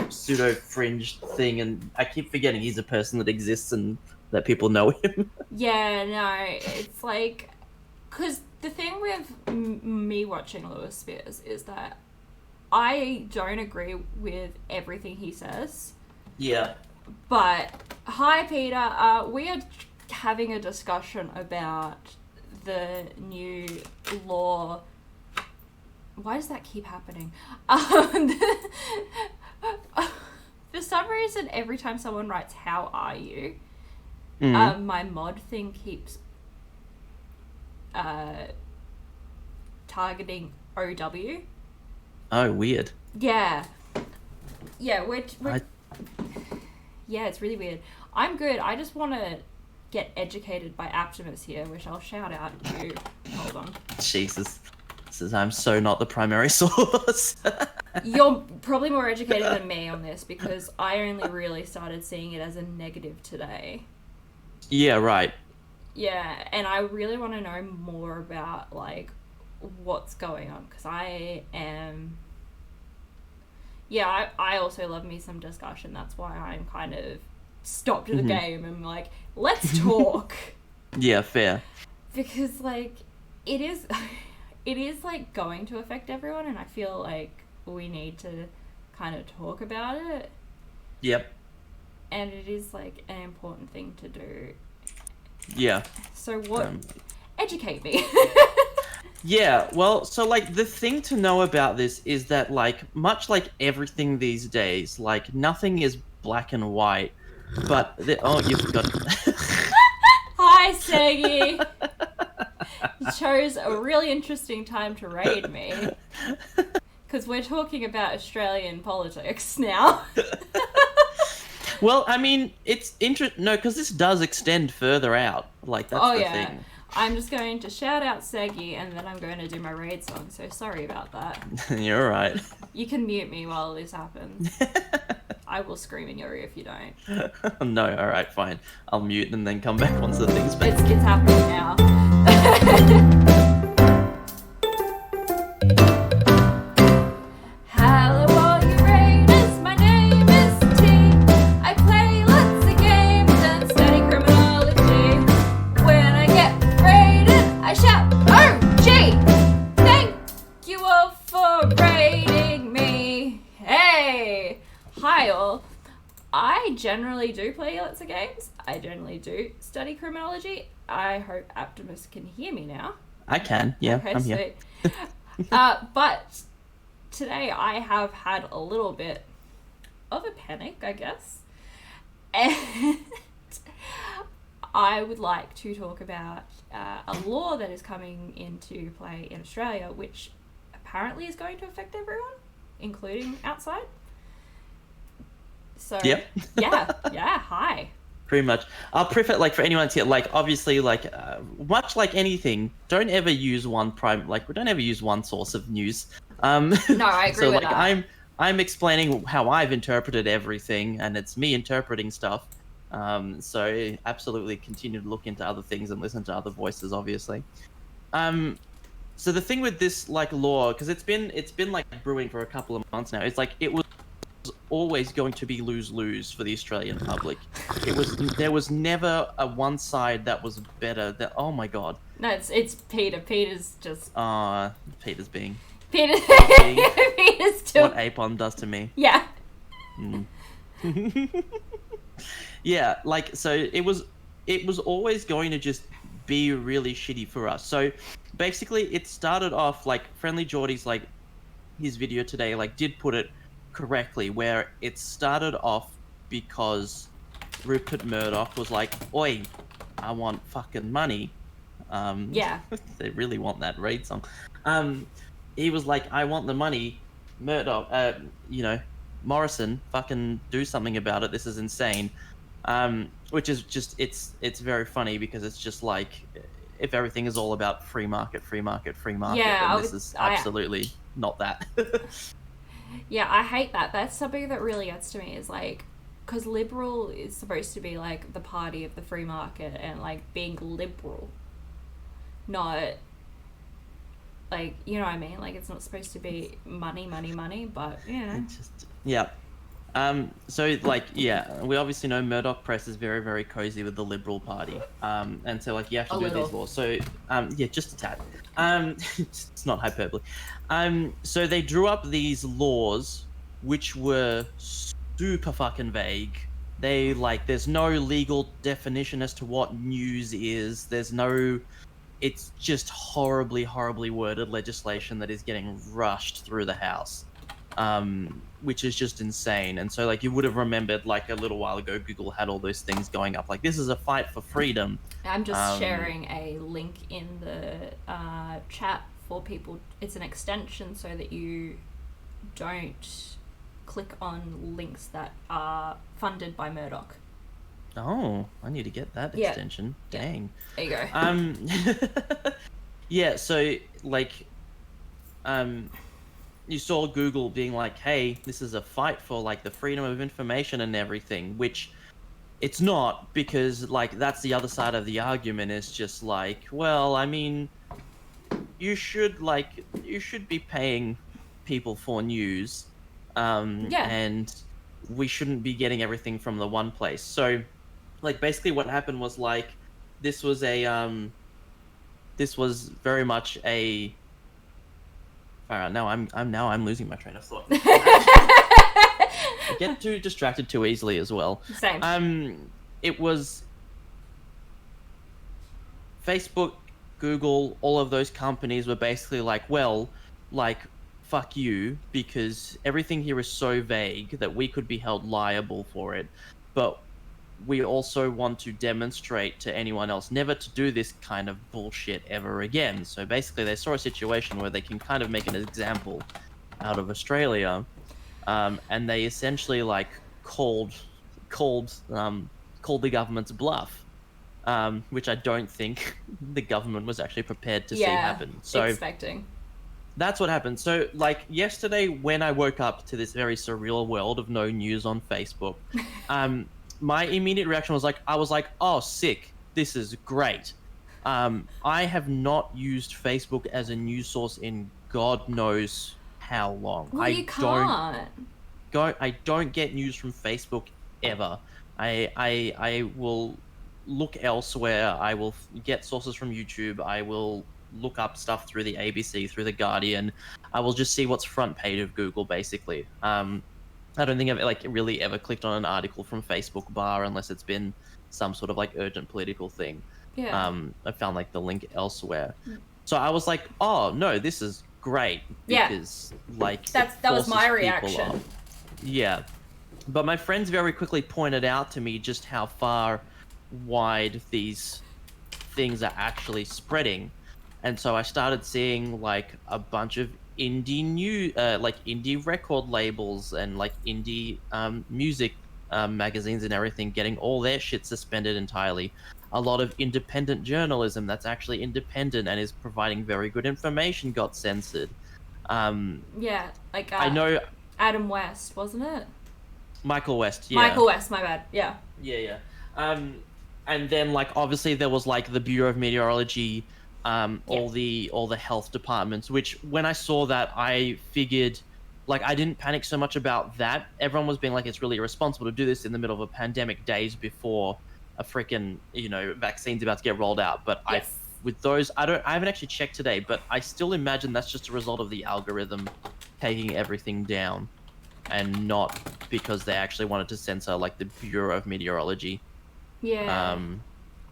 pseudo fringe thing, and I keep forgetting he's a person that exists and that people know him. Yeah, no, it's like, because the thing with me watching Lewis Spears is that I don't agree with everything he says. Yeah. But, hi Peter, we are having a discussion about the new law. Why does that keep happening? For some reason, every time someone writes, how are you? My mod thing keeps targeting OW. Oh, weird. Yeah. Yeah, yeah, it's really weird. I'm good. I just want to get educated by Optimus here, which I'll shout out to. Hold on. Jesus. Says I'm so not the primary source. You're probably more educated than me on this because I only really started seeing it as a negative today. Yeah, right. Yeah, and I really want to know more about, like, what's going on because I am... Yeah, I also love me some discussion. That's why I'm kind of stopped the game and like, let's talk. Yeah, fair. Because, like, it is like going to affect everyone, and I feel like we need to kind of talk about it. Yep. And it is like an important thing to do. Yeah. So what? Educate me. Yeah, well, so, like, the thing to know about this is that, like, much like everything these days, like, nothing is black and white, but... Oh, you forgot... Hi, Seggy! You chose a really interesting time to raid me. Because we're talking about Australian politics now. Well, I mean, it's No, because this does extend further out. Like, that's the thing. I'm just going to shout out Seggy and then I'm going to do my raid song, so sorry about that. You're right. You can mute me while this happens. I will scream in your ear if you don't. No, alright, fine. I'll mute and then come back once the thing's back. It's happening now. Hello all you raiders, my name is T. I play lots of games and study criminology. When I get raided, I shout, OG! Thank you all for raiding me. Hey! Hi all. I generally do play lots of games. I generally do study criminology. I hope Optimus can hear me now. I can, yeah, Okay, I'm here. But today I have had a little bit of a panic, I guess. And I would like to talk about a law that is coming into play in Australia, which apparently is going to affect everyone, including outside. So, yep. yeah, hi. Pretty much. I'll preface, like, for anyone to, like, obviously, like, much like anything, don't ever use one source of news. No, I agree so, with like, that. I'm explaining how I've interpreted everything, and it's me interpreting stuff. So absolutely continue to look into other things and listen to other voices, obviously. So the thing with this, like, law, because it's been like brewing for a couple of months now. It's like it was always going to be lose-lose for the Australian public. There was never a one side that was better. Oh my god. No, it's Peter. Peter's just. Peter's being. Peter's still. What Apon does to me. Yeah. Yeah, like so it was always going to just be really shitty for us. So basically it started off like Friendly Geordie's like his video today like did put it correctly where it started off because Rupert Murdoch was like, "Oi, I want fucking money." Yeah. They really want that raid song. He was like, "I want the money." Murdoch, you know, Morrison, fucking do something about it. This is insane. Which is just it's very funny because it's just like if everything is all about free market, free market, free market, Yeah, then this is absolutely not that. Yeah, I hate that. That's something that really gets to me is like, because liberal is supposed to be like the party of the free market and like being liberal, not like, you know what I mean? Like it's not supposed to be money, money, money, but you know. It's just, yeah. So like, yeah, we obviously know Murdoch Press is very, very cozy with the Liberal Party. And so like you have to do these laws. So, yeah, just a tad. It's not hyperbole. So they drew up these laws, which were super fucking vague. They like, there's no legal definition as to what news is. There's no, it's just horribly, horribly worded legislation that is getting rushed through the House. Which is just insane. And so like you would have remembered like a little while ago Google had all those things going up like this is a fight for freedom. I'm just sharing a link in the chat for people. It's an extension so that you don't click on links that are funded by Murdoch. Oh, I need to get that extension. Yeah. Dang. There you go. Yeah, so like you saw Google being like, hey, this is a fight for like the freedom of information and everything, which it's not, because like that's the other side of the argument is just like, well, I mean, you should be paying people for news. And we shouldn't be getting everything from the one place. So like basically what happened was like this was very much a now I'm losing my train of thought. I get too distracted too easily as well. Same. It was Facebook, Google, all of those companies were basically like, well, like, fuck you, because everything here is so vague that we could be held liable for it. But we also want to demonstrate to anyone else never to do this kind of bullshit ever again. So basically they saw a situation where they can kind of make an example out of Australia. And they essentially like called the government's bluff, which I don't think the government was actually prepared to see happen. So expecting. That's what happened. So like yesterday when I woke up to this very surreal world of no news on Facebook, my immediate reaction was like, oh, sick. This is great. I have not used Facebook as a news source in God knows how long. Well, you can't. I don't get news from Facebook ever. I will look elsewhere. I will get sources from YouTube. I will look up stuff through the ABC, through the Guardian. I will just see what's front page of Google, basically. I don't think I've like really ever clicked on an article from Facebook bar unless it's been some sort of like urgent political thing. Yeah. I found like the link elsewhere. So I was like, oh no, this is great, because like that was my reaction. Yeah. But my friends very quickly pointed out to me just how far wide these things are actually spreading. And so I started seeing like a bunch of indie like indie record labels and like indie music magazines and everything getting all their shit suspended entirely. A lot of independent journalism that's actually independent and is providing very good information got censored. Yeah, like I know Adam West, wasn't it? Michael West, yeah. Michael West, my bad. Yeah. Yeah. And then like obviously there was like the Bureau of Meteorology, all the health departments, which when I saw that I figured, like, I didn't panic so much about that. Everyone was being like, it's really irresponsible to do this in the middle of a pandemic days before a freaking, vaccine's about to get rolled out. But with those, I haven't actually checked today, but I still imagine that's just a result of the algorithm taking everything down. and not because they actually wanted to censor like the Bureau of Meteorology. Yeah.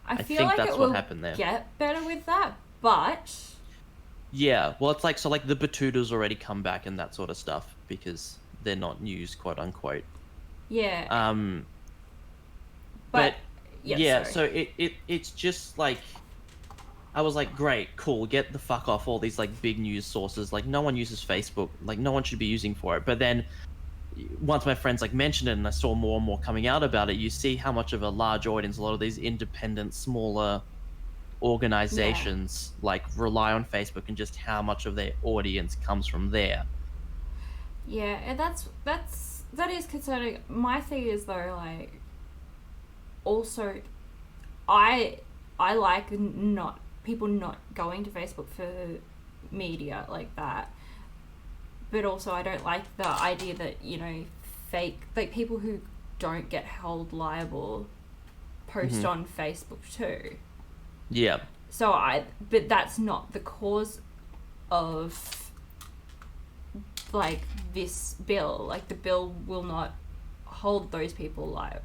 I feel think like that's it what will happened there. get better with that, but Yeah, well, it's like, so like the Batutas already come back and that sort of stuff because they're not news, quote unquote. yeah. But yeah, so it's just like, I was like, great, cool, get the fuck off all these like big news sources. Like no one uses Facebook, like no one should be using for it. But then once my friends like mentioned it and I saw more and more coming out about it, you see how much of a large audience a lot of these independent, smaller organizations like rely on Facebook, and just how much of their audience comes from there. Yeah, and that is concerning. My thing is though, like, also, I like not people not going to Facebook for media like that, but also I don't like the idea that, you know, fake, like, people who don't get held liable post on Facebook too. Yeah. But that's not the cause of, like, this bill. Like, the bill will not hold those people liable.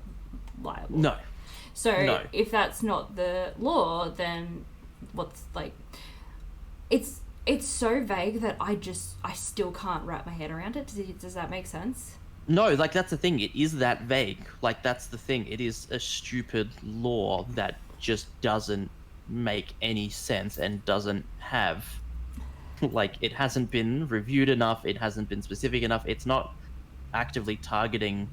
No. So if that's not the law, then what's, like, it's so vague that I still can't wrap my head around it. Does that make sense? No, like that's the thing. It is that vague. Like that's the thing. It is a stupid law that just doesn't make any sense and doesn't have, like, it hasn't been reviewed enough. It hasn't been specific enough. It's not actively targeting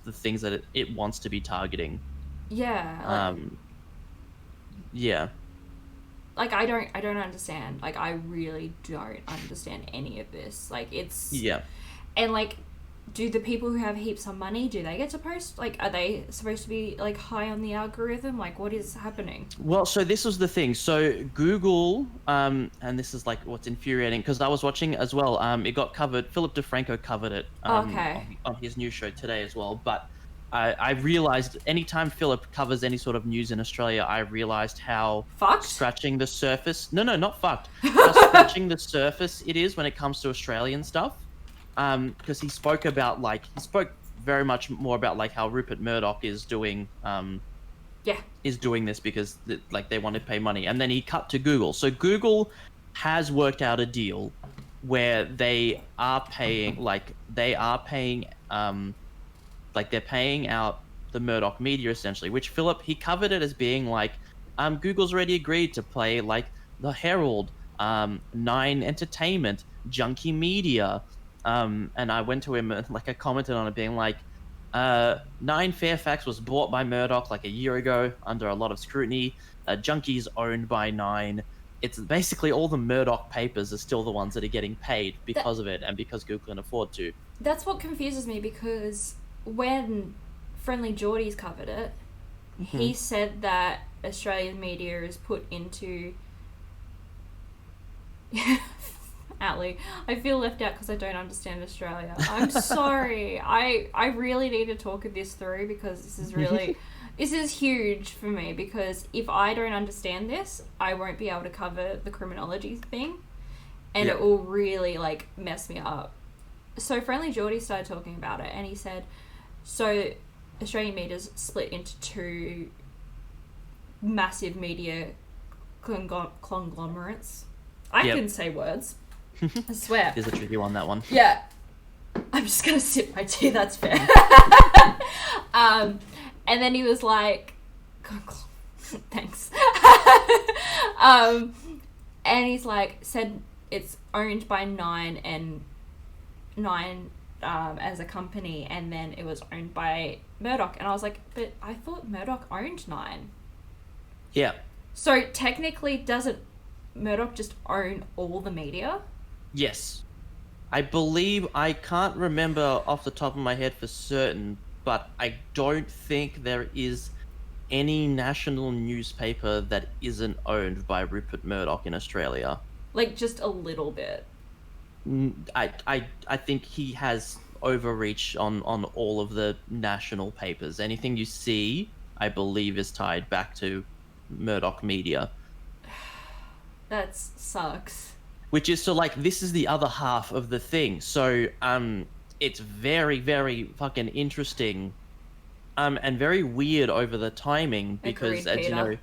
the things that it wants to be targeting. Yeah. Yeah. Like, I don't understand. Like, I really don't understand any of this. Like, it's... Yeah. And, like, do the people who have heaps of money, do they get to post? Like, are they supposed to be, like, high on the algorithm? Like, what is happening? Well, so this was the thing. So Google, and this is, like, what's infuriating, because I was watching as well. It got covered. Philip DeFranco covered it on his news show today as well. But I realized anytime Philip covers any sort of news in Australia, I realized how scratching the surface. No, not fucked. How scratching the surface it is when it comes to Australian stuff. Because he spoke very much more about like how Rupert Murdoch is doing this because they want to pay money, and then he cut to Google. So Google has worked out a deal where they're paying out the Murdoch media essentially, which Philip, he covered it as being like, Google's already agreed to play like the Herald, Nine Entertainment, Junkie Media. And I went to him and I commented on it being like, Nine Fairfax was bought by Murdoch like a year ago under a lot of scrutiny. Junkie's owned by Nine. It's basically all the Murdoch papers are still the ones that are getting paid because of it and because Google can afford to. That's what confuses me, because when Friendly Geordies covered it, he said that Australian media is put into... Atlee, I feel left out because I don't understand Australia. I'm sorry. I really need to talk this through, because this is really... this is huge for me, because if I don't understand this, I won't be able to cover the criminology thing, and it will really, like, mess me up. So Friendly Geordie started talking about it, and he said, so Australian media's split into two massive media conglomerates. I can say words. I swear. There's a tricky one, that one. Yeah. I'm just going to sip my tea, that's fair. And then he was like, thanks. And he's like, said it's owned by Nine, and Nine as a company, and then it was owned by Murdoch. And I was like, but I thought Murdoch owned Nine. Yeah. So technically, doesn't Murdoch just own all the media? Yes. I believe, I can't remember off the top of my head for certain, but I don't think there is any national newspaper that isn't owned by Rupert Murdoch in Australia. Like, just a little bit. I think he has overreach on all of the national papers. Anything you see, I believe, is tied back to Murdoch Media. That sucks. Which is, so, like, this is the other half of the thing. So, it's very, very fucking interesting, and very weird over the timing because, Agreed, as you Peter.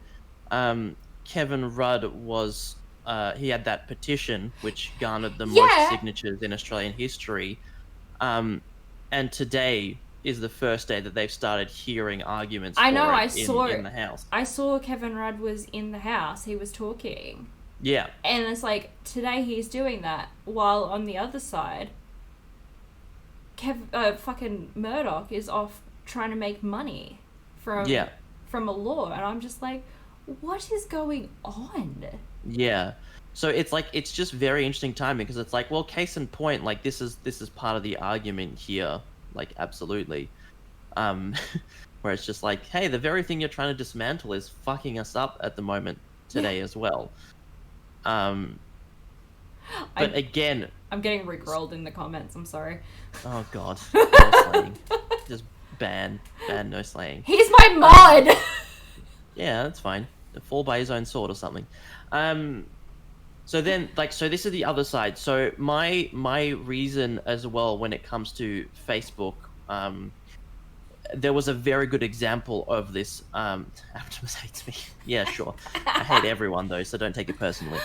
know, Kevin Rudd was he had that petition which garnered the most Yeah. signatures in Australian history, and today is the first day that they've started hearing arguments I for know, it in the House. I saw Kevin Rudd was in the House. He was talking. Yeah. And it's like, today he's doing that, while on the other side, fucking Murdoch is off trying to make money from a law. And I'm just like, what is going on? Yeah. So it's just very interesting timing because it's like, well, case in point, like this is part of the argument here, like absolutely. Where it's just like, hey, the very thing you're trying to dismantle is fucking us up at the moment today as well. But again, I'm getting rickrolled in the comments. I'm sorry. Oh god, no slaying. Just ban no slaying. He's my mod. Yeah, that's fine. Fall by his own sword or something. So then, so this is the other side. So my reason as well when it comes to Facebook, there was a very good example of this. Optimus hates me. Yeah, sure. I hate everyone though, so don't take it personally.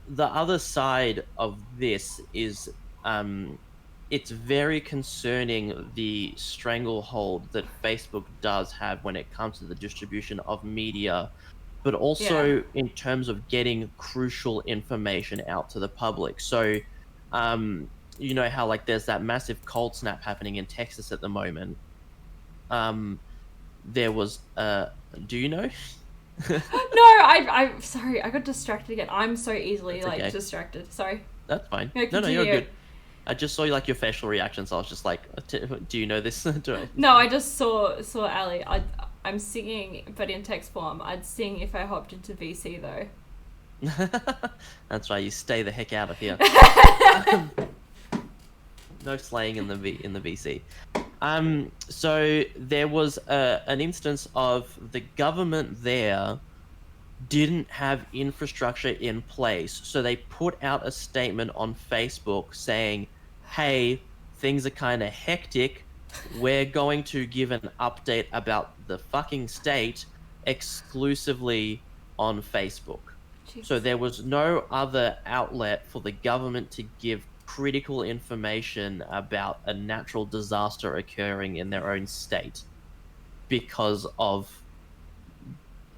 The other side of this is, it's very concerning the stranglehold that Facebook does have when it comes to the distribution of media, but also in terms of getting crucial information out to the public. So, you know how like there's that massive cold snap happening in Texas at the moment. There was, do you know? No, I'm sorry. I got distracted again. I'm so easily distracted. Sorry. That's fine. No, no, you're good. I just saw like your facial reaction, so I was just like, "Do you know this?" No, I just saw Ali. I'm singing, but in text form. I'd sing if I hopped into VC though. That's right. You stay the heck out of here. No slaying in the VC. So there was an instance of the government there didn't have infrastructure in place, so they put out a statement on Facebook saying, hey, things are kind of hectic, we're going to give an update about the fucking state exclusively on Facebook. Jeez. So there was no other outlet for the government to give critical information about a natural disaster occurring in their own state because of,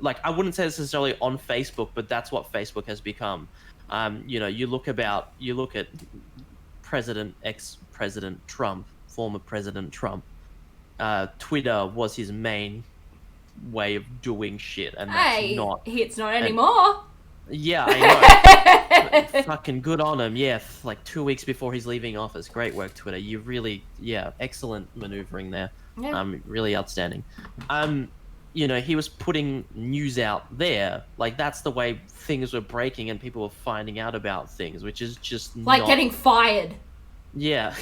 like, I wouldn't say necessarily on Facebook, but that's what Facebook has become. You know, you look at ex-President Trump, former President Trump. Twitter was his main way of doing shit, and that's it's not anymore. Yeah, I know. Fucking good on him. Yeah, like 2 weeks before he's leaving office. Great work, Twitter. You really, excellent maneuvering there. Yeah. Really outstanding. You know, he was putting news out there. Like, that's the way things were breaking and people were finding out about things, which is just like getting fired. Yeah.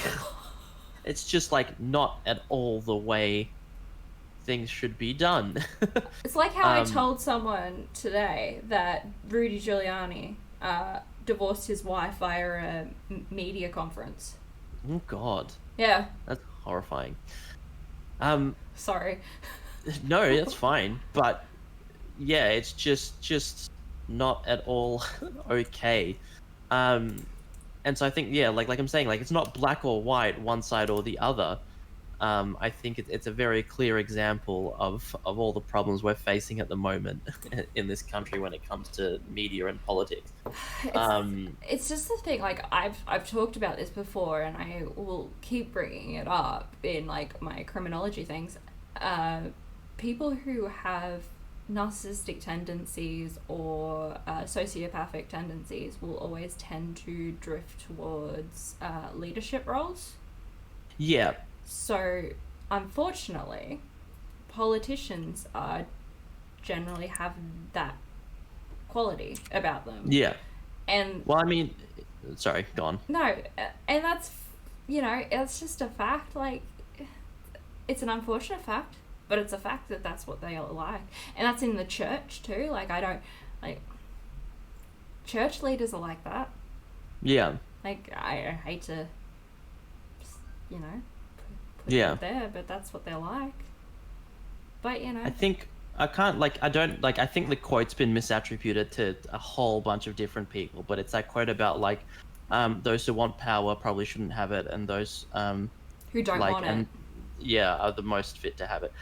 It's just, like, not at all the way things should be done. It's like how I told someone today that Rudy Giuliani divorced his wife via a media conference. Oh, God. Yeah. That's horrifying. Sorry. No, that's fine. But yeah, it's just not at all okay. And so I think, like I'm saying, like, it's not black or white, one side or the other. I think it's a very clear example of all the problems we're facing at the moment in this country when it comes to media and politics. It's just the thing, like, I've talked about this before, and I will keep bringing it up in, like, my criminology things. People who have narcissistic tendencies or sociopathic tendencies will always tend to drift towards leadership roles. Yeah. So, unfortunately, politicians generally have that quality about them. Yeah. And well, I mean, sorry, go on. No, and that's, it's just a fact. Like, it's an unfortunate fact, but it's a fact that that's what they are like. And that's in the church too. Like, church leaders are like that. Yeah. Like, I hate to you know, put Yeah. it there, but that's what they're like. But, you know. I think I can't I think the quote's been misattributed to a whole bunch of different people, but it's that quote about like those who want power probably shouldn't have it, and those who don't want it. Yeah, are the most fit to have it.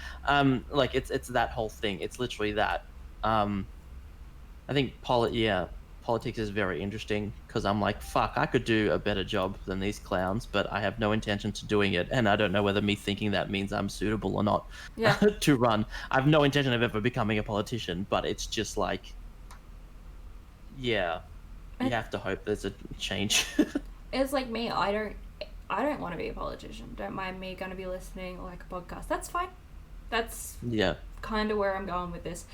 Like it's that whole thing. It's literally that. I think politics is very interesting because I'm like, fuck, I could do a better job than these clowns, but I have no intention to doing it, and I don't know whether me thinking that means I'm suitable or not to run. I have no intention of ever becoming a politician, but it's just like, yeah, you have to hope there's a change. It's like me. I don't want to be a politician. Don't mind me going to be listening like a podcast. That's fine. That's kind of where I'm going with this.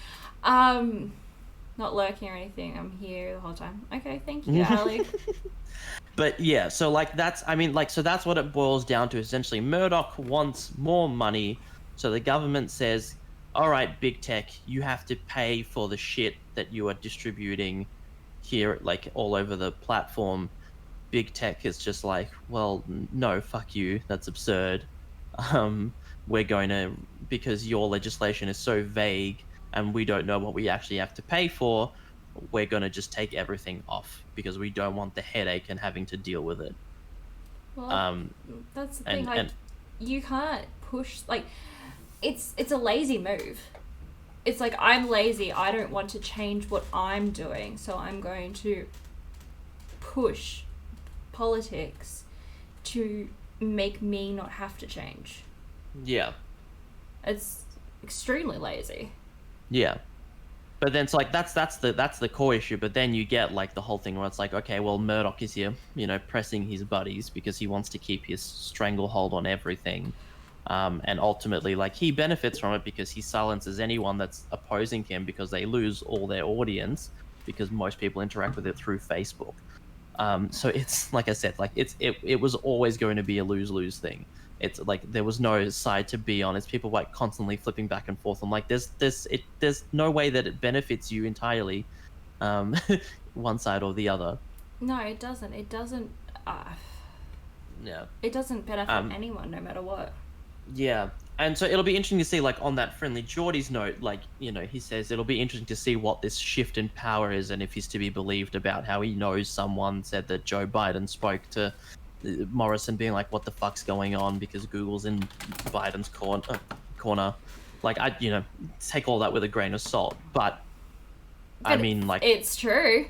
Not lurking or anything. I'm here the whole time. Okay, thank you, Ali. But yeah, so like that's what it boils down to essentially. Murdoch wants more money, so the government says, all right, big tech, you have to pay for the shit that you are distributing here, like all over the platform. Big tech is just like, well, no, fuck you, that's absurd. We're going to, because your legislation is so vague and we don't know what we actually have to pay for, we're going to just take everything off because we don't want the headache and having to deal with it. Well, that's the thing. Like, you can't push. Like, it's a lazy move. It's like, I'm lazy. I don't want to change what I'm doing, so I'm going to push politics to make me not have to change. Yeah. It's extremely lazy. Yeah. But then it's like that's the core issue, but then you get like the whole thing where it's like, okay, well, Murdoch is here, you know, pressing his buddies because he wants to keep his stranglehold on everything. And ultimately, like, he benefits from it because he silences anyone that's opposing him because they lose all their audience because most people interact with it through Facebook. So it's, like I said, like it was always going to be a lose-lose thing. It's like there was no side to be on. It's people like constantly flipping back and forth. I'm like, there's no way that it benefits you entirely, one side or the other. No, it doesn't. It doesn't. Yeah. It doesn't benefit anyone, no matter what. Yeah, and so it'll be interesting to see, like, on that Friendly Geordie's note, like, you know, he says it'll be interesting to see what this shift in power is and if he's to be believed about how he knows someone said that Joe Biden spoke to Morrison being like, what the fuck's going on because Google's in Biden's corner. Like, I, you know, take all that with a grain of salt, but I mean, like, it's true.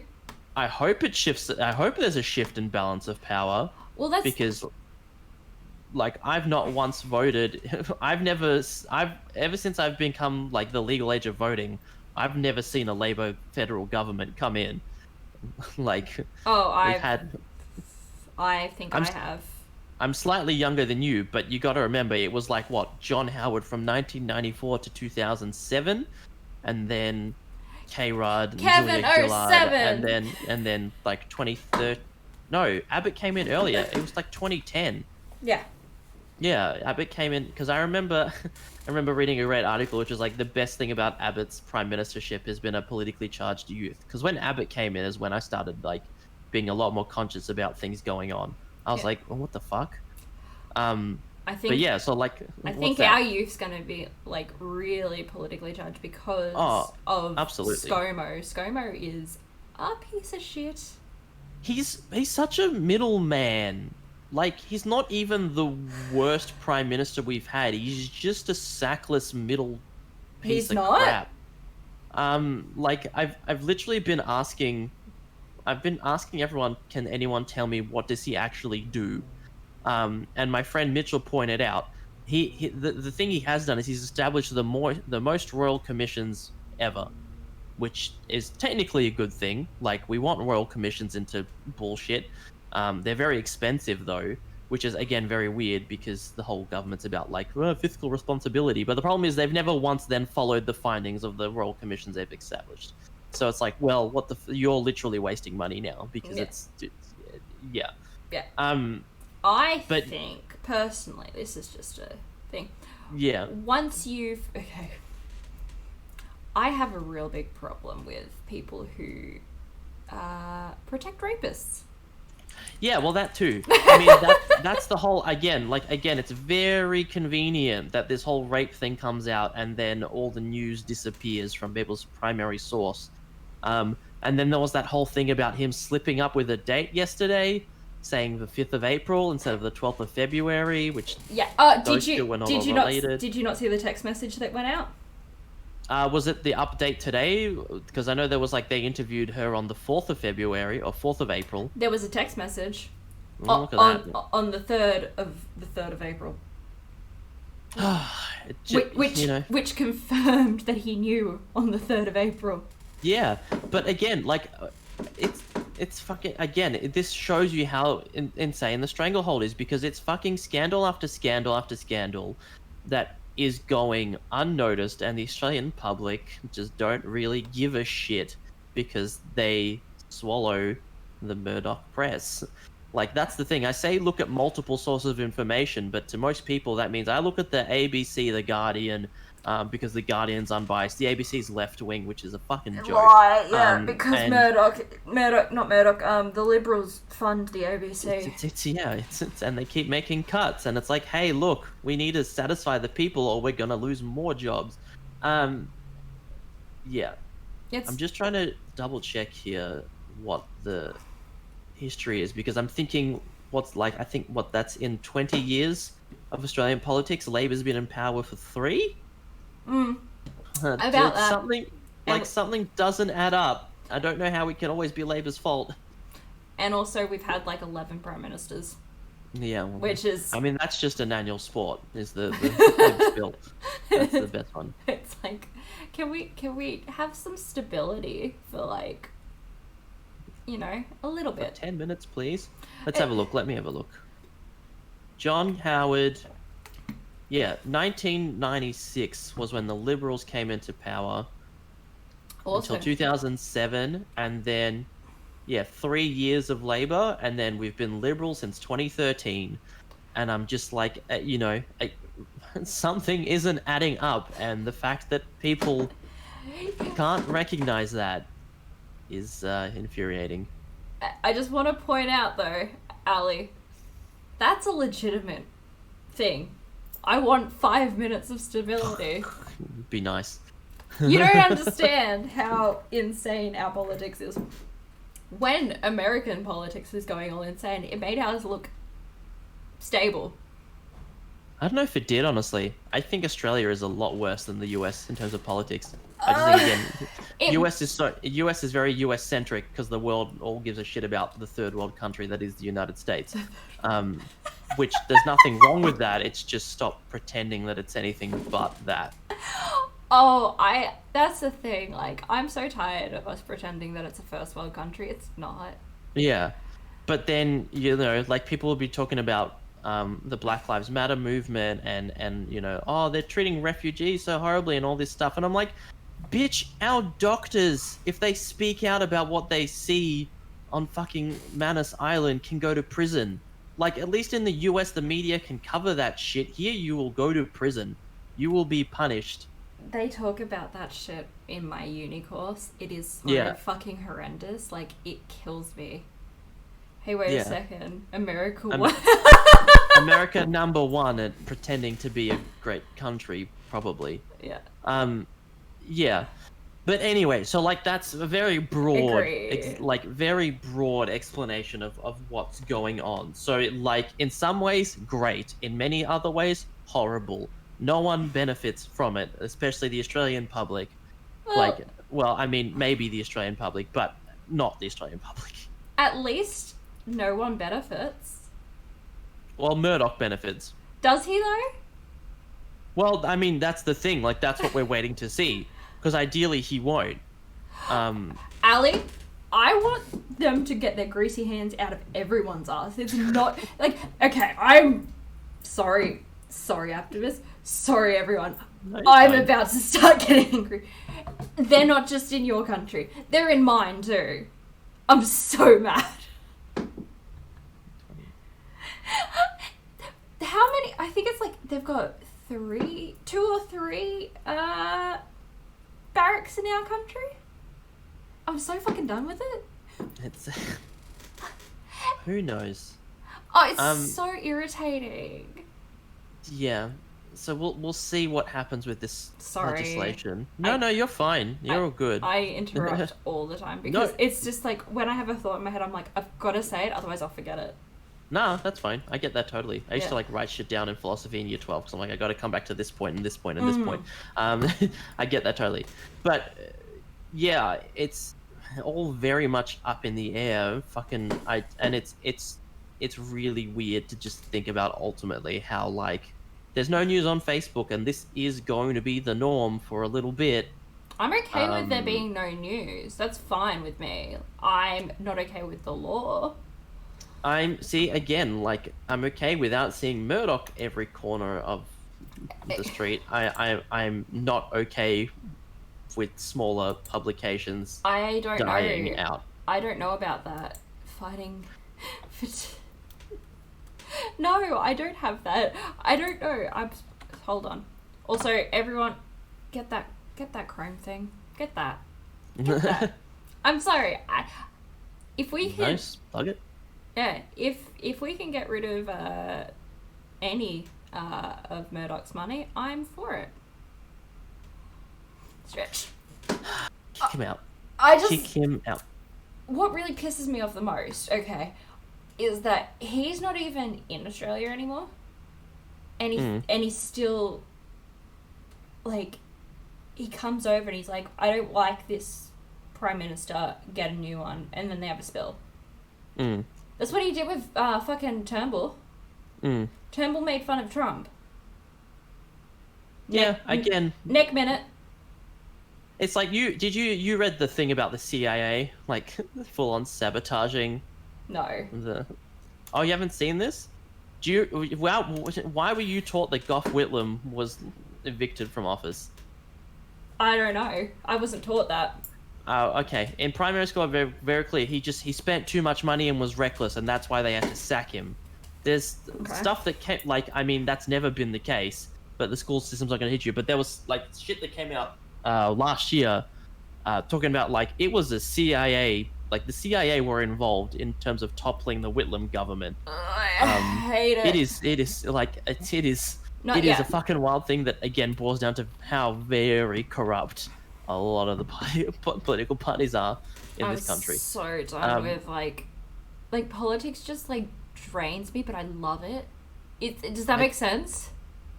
I hope it shifts. I hope there's a shift in balance of power. Well, that's because, like, I've not once voted. Ever since I've become like the legal age of voting, I've never seen a Labour federal government come in. Like, I think I have. I'm slightly younger than you, but you got to remember it was like what, John Howard from 1994 to 2007, and then K-Rod, and Kevin Julia Gillard, 07, and then like 2013. No, Abbott came in earlier. It was like 2010. Yeah. Yeah, Abbott came in because I remember reading a great article which was like the best thing about Abbott's prime ministership has been a politically charged youth. Because when Abbott came in is when I started like being a lot more conscious about things going on. I was like, well, what the fuck? I think. But yeah, so like, I think our youth's gonna be like really politically charged because of absolutely. ScoMo. ScoMo is a piece of shit. He's such a middleman. Like, he's not even the worst prime minister we've had. He's just a sackless middle piece of crap. Like, I've literally been asking everyone, can anyone tell me what does he actually do? And my friend Mitchell pointed out, the thing he has done is he's established the most royal commissions ever, which is technically a good thing. Like, we want royal commissions into bullshit. They're very expensive though, which is again very weird because the whole government's about like fiscal responsibility. But the problem is they've never once then followed the findings of the royal commissions they've established. So it's like, well, you're literally wasting money now because it's yeah. I think personally, this is just a thing. Yeah. I have a real big problem with people who protect rapists. Yeah, well, that too. I mean, that's the whole, again, it's very convenient that this whole rape thing comes out and then all the news disappears from people's primary source. And then there was that whole thing about him slipping up with a date yesterday, saying the 5th of April instead of the 12th of February, which those two were not related. Did you not see the text message that went out? Was it the update today? Because I know there was they interviewed her on the 4th of February or 4th of April. There was a text message Look at that. on the 3rd of April. Which confirmed that he knew on the 3rd of April. Yeah, but again, it's fucking, again, this shows you how insane the Stranglehold is, because it's fucking scandal after scandal after scandal that is going unnoticed, and the Australian public just don't really give a shit because they swallow the Murdoch press. That's the thing. I say look at multiple sources of information, but to most people that means I look at the ABC, the Guardian, because the Guardian's unbiased. The ABC's left wing, which is a fucking joke. Right, yeah, because the Liberals fund the ABC. And they keep making cuts, and it's like, hey, look, we need to satisfy the people, or we're gonna lose more jobs. I'm just trying to double check here what the history is, because I'm thinking that's in 20 years of Australian politics, Labor's been in power for 3. About that. Something doesn't add up. I don't know how it can always be Labor's fault. And also, we've had 11 prime ministers. Yeah, which is. I mean, that's just an annual sport. Is the Libs That's the best one. It's can we have some stability for a little bit? 10 minutes, please. Let's have a look. Let me have a look. John Howard. Yeah, 1996 was when the Liberals came into power. Awesome. Until 2007, and then 3 years of Labor, and then we've been Liberal since 2013. And I'm just something isn't adding up, and the fact that people can't recognize that is infuriating. I just want to point out, though, Ali, that's a legitimate thing. I want 5 minutes of stability. Be nice. You don't understand how insane our politics is. When American politics was going all insane, it made ours look stable. I don't know if it did, honestly. I think Australia is a lot worse than the US in terms of politics. I just think, again, US is very US centric because the world all gives a shit about the third world country that is the United States. Which there's nothing wrong with that. It's just stop pretending that it's anything but that. That's the thing. I'm so tired of us pretending that it's a first world country. It's not. Yeah. But then, people will be talking about the Black Lives Matter movement and they're treating refugees so horribly and all this stuff. And I'm like, bitch, our doctors, if they speak out about what they see on fucking Manus Island, can go to prison. At least in the US, the media can cover that shit. Here, you will go to prison. You will be punished. They talk about that shit in my uni course. It is so fucking horrendous. It kills me. Hey, wait a second. America America #1 at pretending to be a great country, probably. Yeah. Yeah. But anyway, so that's a very broad, very broad explanation of what's going on. So in some ways, great. In many other ways, horrible. No one benefits from it, especially the Australian public. Maybe the Australian public, but not the Australian public. At least no one benefits. Well, Murdoch benefits. Does he, though? Well, that's the thing. That's what we're waiting to see. Because ideally he won't. Ali, I want them to get their greasy hands out of everyone's ass. It's not okay, I'm sorry activists, sorry everyone. No, I'm fine. About to start getting angry. They're not just in your country, they're in mine too. I'm so mad. How many? I think it's they've got 2 or 3 barracks in our country. I'm so fucking done with it. It's Who knows? Oh, it's so irritating. Yeah. So we'll see what happens with this legislation. I- No, you're fine. You're all good. I interrupt all the time because it's just like when I have a thought in my head, I'm like, I've got to say it, otherwise I'll forget it. Nah, that's fine. I get that totally. I used Yeah. to like write shit down in philosophy in year 12 because I'm like, I got to come back to this point and this point and this point. I get that totally. But yeah, it's all very much up in the air. It's really weird to just think about ultimately how like there's no news on Facebook and this is going to be the norm for a little bit. I'm okay with there being no news. That's fine with me. I'm not okay with the law. I'm okay without seeing Murdoch every corner of the street. I'm not okay with smaller publications I don't dying know. out. I don't know about that. Fighting for No, I don't have that. I don't know. Hold on. Also, everyone, get that Chrome thing. Get that. Get that. I'm sorry. If we can, Nice. Plug it. yeah, if we can get rid of any of Murdoch's money, I'm for it. Stretch. Kick him out. Kick him out. What really pisses me off the most, okay, is that he's not even in Australia anymore, and he's still like, he comes over and he's like, I don't like this Prime Minister, get a new one, and then they have a spill. That's what he did with fucking Turnbull. Turnbull made fun of Trump. Again. Neck minute. It's like you read the thing about the CIA, like full on sabotaging. No. Oh, you haven't seen this? Why were you taught that Gough Whitlam was evicted from office? I don't know. I wasn't taught that. Oh, okay. In primary school, very, very clear. He spent too much money and was reckless, and that's why they had to sack him. There's stuff that came, that's never been the case, but the school system's not going to hit you. But there was shit that came out last year, talking about it was a CIA. The CIA were involved in terms of toppling the Whitlam government. I hate it. It is a fucking wild thing that again boils down to how very corrupt a lot of the political parties are in this country. I'm so done with politics. Just drains me, but I love it. Does that make sense?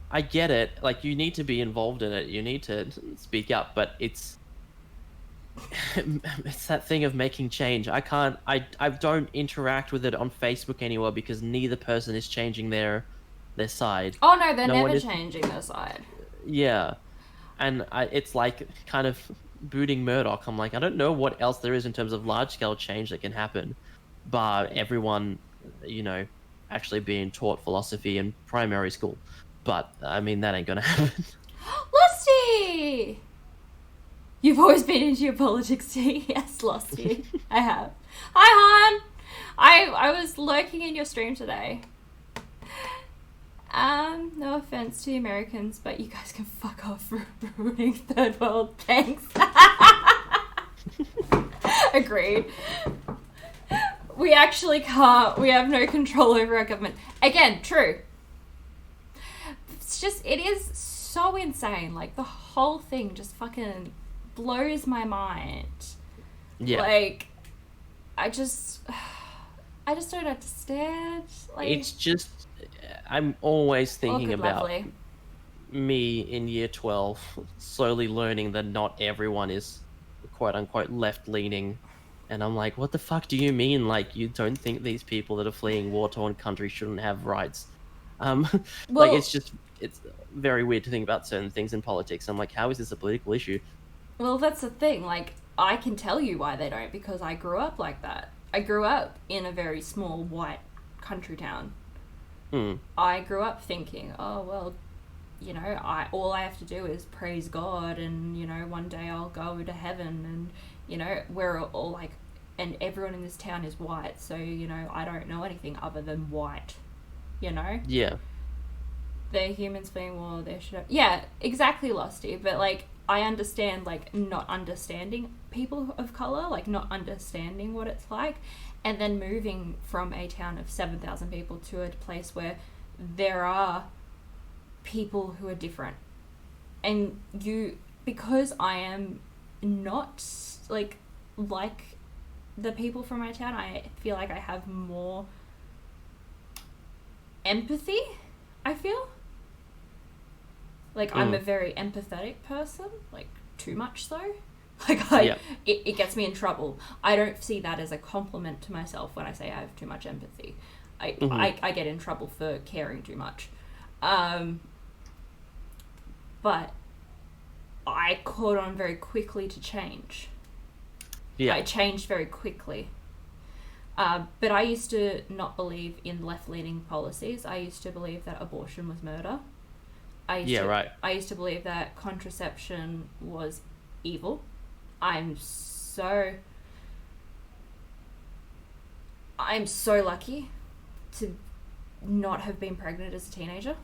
I get it. You need to be involved in it. You need to speak up, but it's that thing of making change. I don't interact with it on Facebook anymore because neither person is changing their side. Oh no, they're never changing their side. Yeah. And it's kind of booting Murdoch. I'm like, I don't know what else there is in terms of large-scale change that can happen, but everyone, actually being taught philosophy in primary school. But, I mean, that ain't gonna happen. Lusty! You've always been into your politics, too. Yes, Lusty. I have. Hi, hon! I was lurking in your stream today. No offense to the Americans, but you guys can fuck off for ruining third world. Thanks. Agreed. We actually can't. We have no control over our government. Again, true. It is so insane. The whole thing just fucking blows my mind. Yeah. I just don't understand. It's just, I'm always thinking about lovely. Me in year 12, slowly learning that not everyone is quote unquote left leaning. And I'm like, what the fuck do you mean? You don't think these people that are fleeing war-torn countries shouldn't have rights? It's very weird to think about certain things in politics. I'm like, how is this a political issue? Well, that's the thing. I can tell you why they don't, because I grew up like that. I grew up in a very small white country town. I grew up thinking, oh, well, all I have to do is praise God and, one day I'll go to heaven and, we're all and everyone in this town is white. So, I don't know anything other than white, Yeah. They're humans being war, they should have... Yeah, exactly, Lusty. But, I understand, like, not understanding people of color, like, not understanding what it's like, and then moving from a town of 7,000 people to a place where there are people who are different. And because I am not, like the people from my town, I feel like I have more empathy, I feel. Like, I'm a very empathetic person, like, too much so. Like, it gets me in trouble. I don't see that as a compliment to myself when I say I have too much empathy. I get in trouble for caring too much. But I caught on very quickly to change. Yeah. I changed very quickly. But I used to not believe in left-leaning policies. I used to believe that abortion was murder. I used to believe that contraception was evil. I'm so lucky to not have been pregnant as a teenager.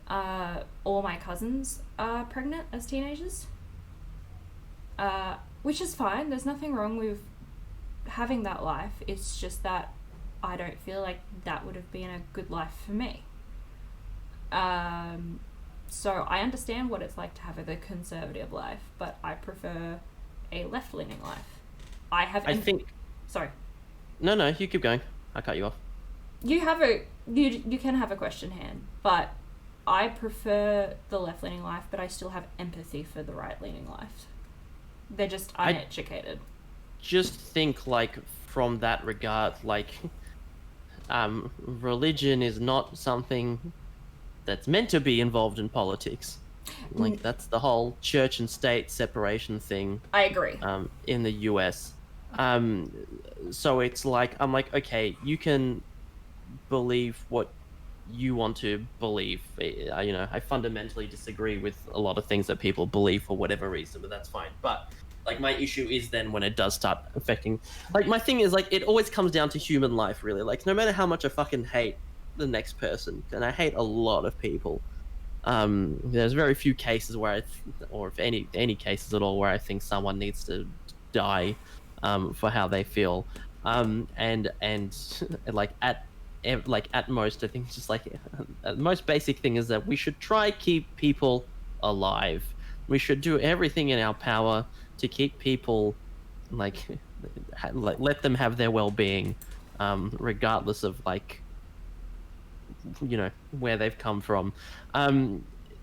All my cousins are pregnant as teenagers, which is fine. There's nothing wrong with having that life. It's just that I don't feel like that would have been a good life for me. So I understand what it's like to have a conservative life, but I prefer a left-leaning life. Sorry. No, you keep going. I cut you off. You can have a question, Han, but I prefer the left-leaning life, but I still have empathy for the right-leaning life. They're just uneducated. Just think, like, from that regard, like, religion is not something that's meant to be involved in politics. Like, that's the whole church and state separation thing. I agree. In the US. So it's like, I'm like, okay, you can believe what you want to believe. I fundamentally disagree with a lot of things that people believe for whatever reason, but that's fine. But, like, my issue is then when it does start affecting... Like, my thing is, like, it always comes down to human life, really. Like, no matter how much I fucking hate the next person, and I hate a lot of people, there's very few cases where or if any cases at all, where I think someone needs to die for how they feel. And like, at most, I think just like the most basic thing is that we should try keep people alive. We should do everything in our power to keep people, like let them have their well-being, regardless of, like, where they've come from.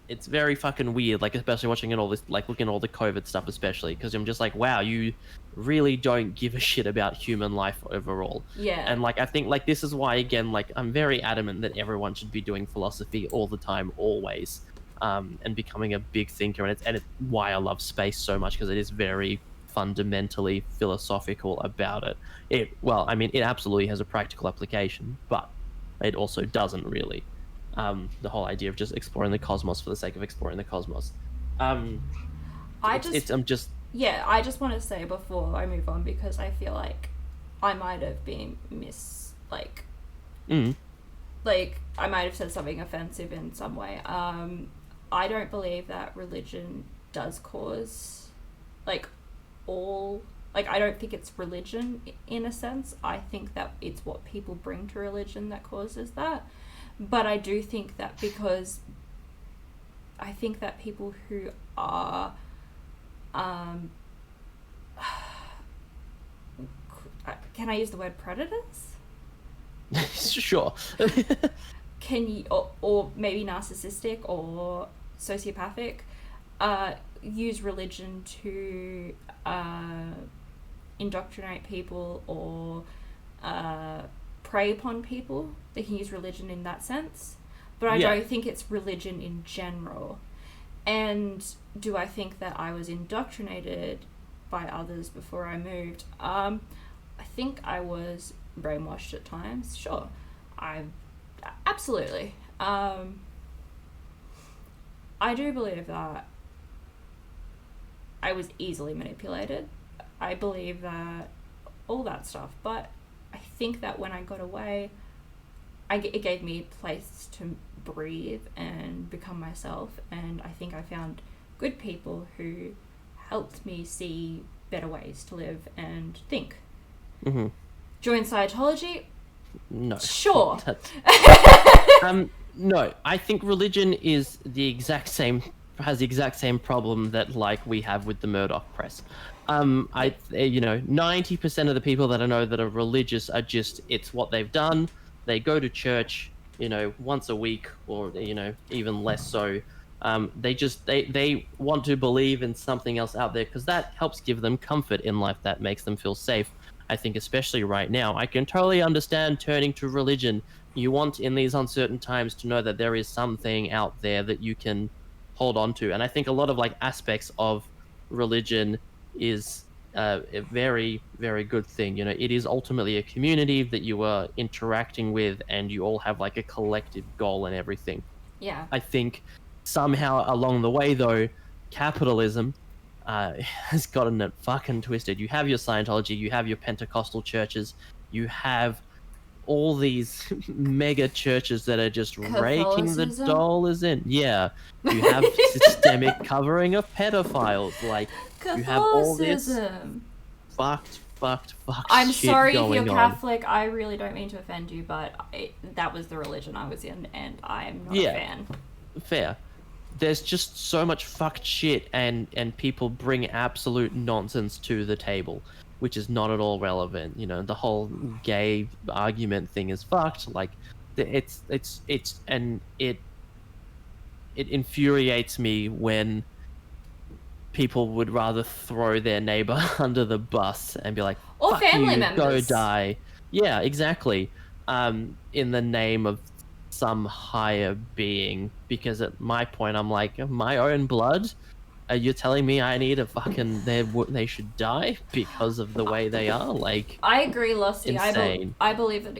It's very fucking weird, like, especially watching all this, like, looking at all the COVID stuff, especially because I'm just like, wow, you really don't give a shit about human life overall. Yeah. And, like, I think, like, this is why, again, like, I'm very adamant that everyone should be doing philosophy all the time, always, and becoming a big thinker. And it's why I love space so much, because it is very fundamentally philosophical about it. It absolutely has a practical application, but it also doesn't really. The whole idea of just exploring the cosmos for the sake of exploring the cosmos. I just want to say before I move on, because I feel like I might have been like I might have said something offensive in some way. I don't believe that religion does cause, like, I don't think it's religion in a sense. I think that it's what people bring to religion that causes that. But I do think that because I think that people who are can I use the word predators? Sure. Can you, or maybe narcissistic or sociopathic, use religion to indoctrinate people or prey upon people. They can use religion in that sense, but I don't think it's religion in general. And do I think that I was indoctrinated by others before I moved? I think I was brainwashed at times. Sure, absolutely. I do believe that I was easily manipulated. I believe that all that stuff, but I think that when I got away, it gave me a place to breathe and become myself, and I think I found good people who helped me see better ways to live and think. Mm-hmm. Join Scientology? No. Sure. No, I think religion is has the exact same problem that like we have with the Murdoch press. 90% of the people that I know that are religious are just, it's what they've done. They go to church, once a week, or even less so. They want to believe in something else out there because that helps give them comfort in life, that makes them feel safe. I think especially right now, I can totally understand turning to religion. You want in these uncertain times to know that there is something out there that you can hold on to. And I think a lot of like aspects of religion is a very, very good thing. It is ultimately a community that you are interacting with, and you all have like a collective goal and everything. Yeah. I think somehow along the way, though, capitalism has gotten it fucking twisted. You have your Scientology, you have your Pentecostal churches, you have all these mega churches that are just raking the dollars in. Yeah, you have systemic covering of pedophiles. Like, you have all this fucked I'm shit sorry if going you're on. Catholic. I really don't mean to offend you, but that was the religion I was in, and I am not a fan. Fair. There's just so much fucked shit, and people bring absolute nonsense to the table, which is not at all relevant. The whole gay argument thing is fucked. Like, it infuriates me when people would rather throw their neighbor under the bus and be like, or fuck family you, members. go die. Yeah, exactly. In the name of some higher being, because at my point I'm like, my own blood, are you telling me I need a fucking they should die because of the way they are? Like, I agree, Losty. insane. I believe that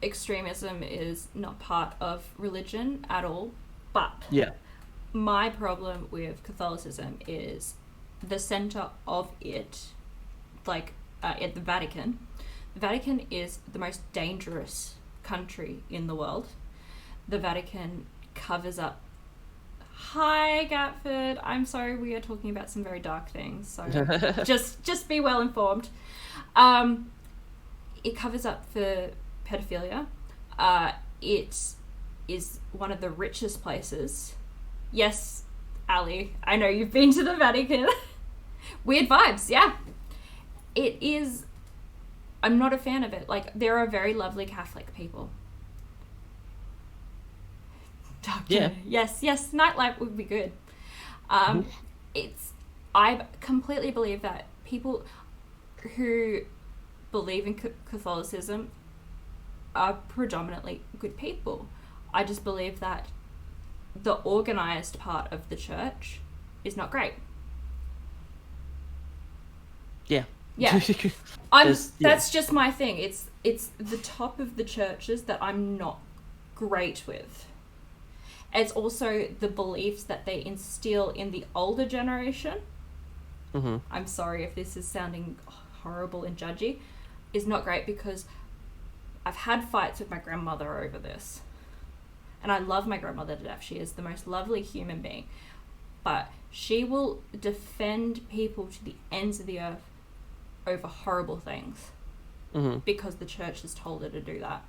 extremism is not part of religion at all, but yeah, my problem with Catholicism is the center of it, like at the Vatican. The Vatican is the most dangerous country in the world. The Vatican covers up. Hi, Gatford. I'm sorry, we are talking about some very dark things, so just be well informed. It covers up for pedophilia. It is one of the richest places. Yes, Ali, I know you've been to the Vatican. Weird vibes, yeah. It is. I'm not a fan of it. Like, there are very lovely Catholic people. Yeah. Yes, nightlife would be good. I completely believe that people who believe in Catholicism are predominantly good people. I just believe that the organized part of the church is not great. Yeah. Yeah. That's just my thing. It's the top of the churches that I'm not great with. It's also the beliefs that they instill in the older generation. Mm-hmm. I'm sorry if this is sounding horrible and judgy. Is not great, because I've had fights with my grandmother over this. And I love my grandmother to death. She is the most lovely human being. But she will defend people to the ends of the earth over horrible things. Mm-hmm. Because the church has told her to do that.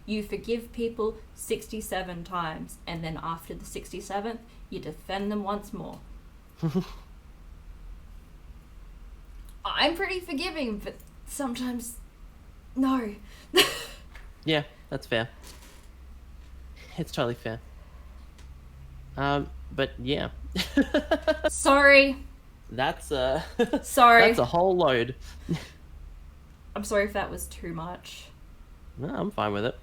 You forgive people 67 times, and then after the 67th, you defend them once more. I'm pretty forgiving, but sometimes, no. Yeah, that's fair. It's totally fair. But yeah. Sorry. That's Sorry. That's a whole load. I'm sorry if that was too much. No, I'm fine with it.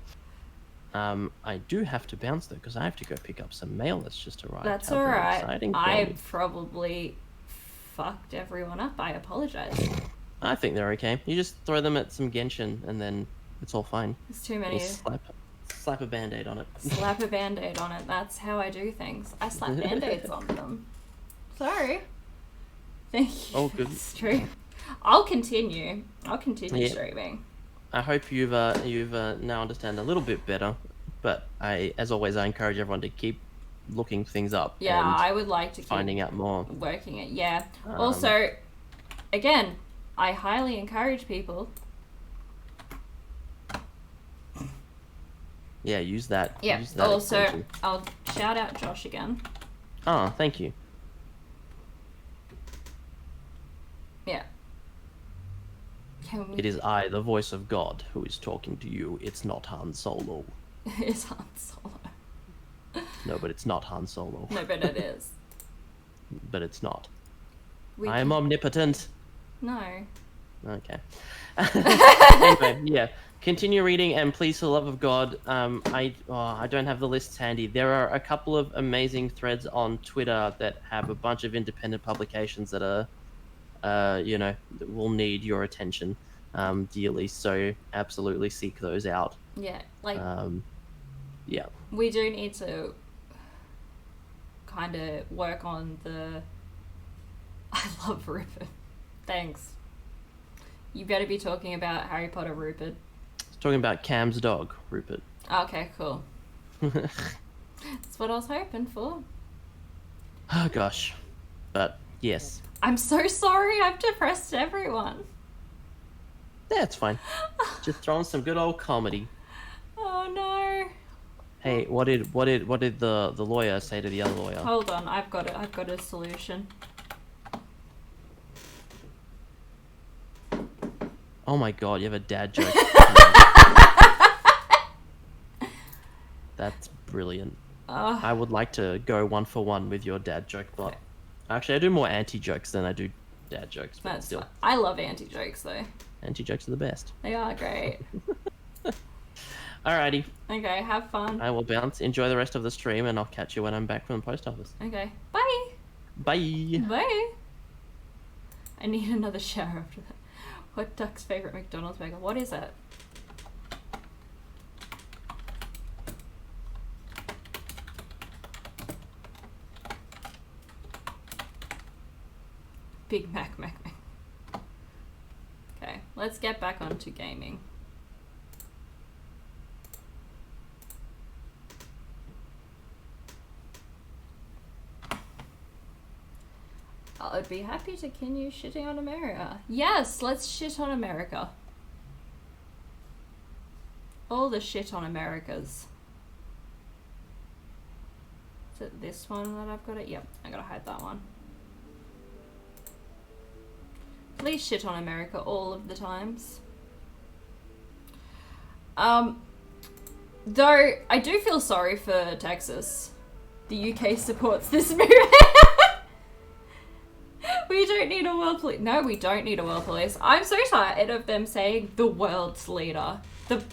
I do have to bounce though, because I have to go pick up some mail that's just arrived. That's How very alright. exciting for I me. probably fucked everyone up. I apologize. I think they're okay. You just throw them at some genshin, and then it's all fine. There's too many. You slap a band-aid on it. Slap a band-aid on it. That's how I do things. I slap band-aids on them. Sorry. Thank you. Oh, good. It's true. I'll continue Yeah. streaming. I hope you've now understand a little bit better. But as always, I encourage everyone to keep looking things up. Yeah, and I would like to keep finding out more. working it. Yeah. Also, again, I highly encourage people. Yeah, use that. Yeah. Use that Also, extension. I'll shout out Josh again. Oh, thank you. Yeah. Can we... It is I, the voice of God, who is talking to you. It's not Han Solo. It's Han Solo. No, but it's not Han Solo. No, but it is. But it's not. We I am omnipotent. No. Okay. Anyway, yeah. Continue reading, and please, for the love of God, I don't have the lists handy. There are a couple of amazing threads on Twitter that have a bunch of independent publications that are, that will need your attention dearly. So absolutely seek those out. Yeah, like. Yeah. We do need to kind of work on the. I love Rupert. Thanks. You better be talking about Harry Potter, Rupert. Talking about Cam's dog, Rupert. Okay, cool. That's what I was hoping for. Oh gosh, but yes. I'm so sorry. I've depressed everyone. Yeah, it's fine. Just throwing some good old comedy. Oh no. Hey, what did the lawyer say to the other lawyer? Hold on, I've got it. I've got a solution. Oh my god, you have a dad joke. That's brilliant. I would like to go 1-for-1 with your dad joke, but actually I do more anti-jokes than I do dad jokes, but That's still. fine. I love anti-jokes though. Anti-jokes are the best. They are great. Alrighty. Okay, have fun. I will bounce. Enjoy the rest of the stream, and I'll catch you when I'm back from the post office. Okay, bye. Bye. Bye. I need another shower after that. What Duck's favorite McDonald's bagel? What is it? Big Mac. Okay, let's get back onto gaming. I'd be happy to continue shitting on America. Yes, let's shit on America. All the shit on Americas. Is it this one that I've got it? Yep, I gotta hide that one. Please shit on America all of the times. Though, I do feel sorry for Texas. The UK supports this movement. We don't need a world police. No, we don't need a world police. I'm so tired of them saying the world's leader. The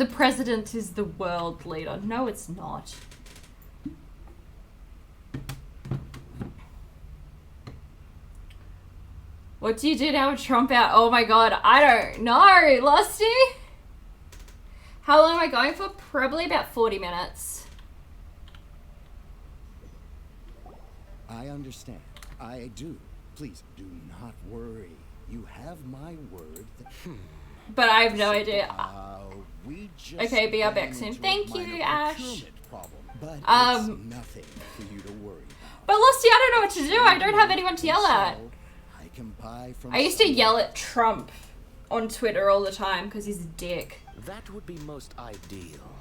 president is the world leader. No, it's not. What do you do now with Trump out? Oh my god, I don't know, Lusty. How long am I going for? Probably about 40 minutes. I understand. I do. Please do not worry. You have my word that... But I have no idea. We just Okay, be our back ran soon. into a Thank you, minor Ash. procurement problem, but it's nothing for you to worry about. But Lusty, I don't know what to do. I don't have anyone to yell at. I can buy from I used to yell at Trump on Twitter all the time because he's a dick. That would be most ideal.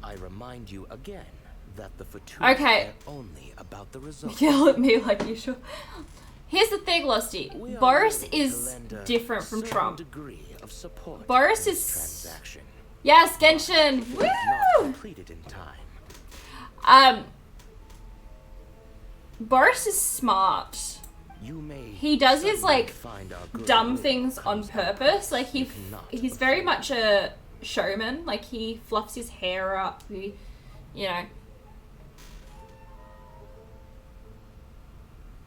I remind you again that the Future Okay. are only about the result. Yell at me like usual. Here's the thing, Lusty. Boris is different from Trump. Boris is... Yes, Genshin! Woo! In time. Boris is smart. He does his, like, dumb things on purpose. Like, he's very much a showman. Like, he fluffs his hair up. He, you know...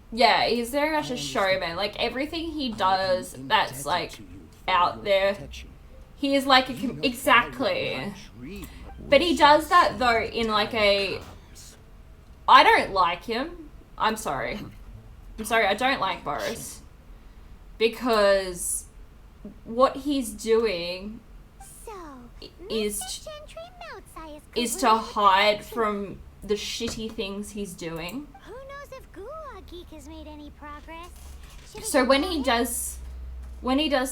Yeah, he's very much a showman. Like, everything he does that's, like, out there, he is like a... Exactly. But he does that, though, in, like, a... I don't like him. I'm sorry. I don't like Boris. Because what he's doing... So, is to hide from the shitty things he's doing. Who knows if Gua Geek has made any progress? So when he does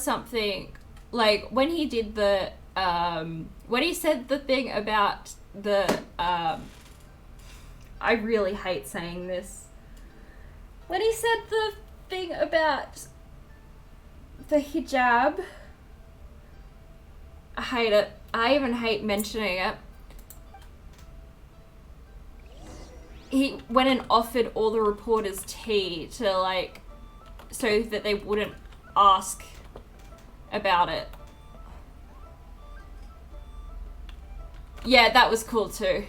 something, like when he did the when he said the thing about the I really hate saying this. When he said the thing about the hijab, I hate it. I even hate mentioning it. He went and offered all the reporters tea to, like, so that they wouldn't ask about it. Yeah, that was cool too.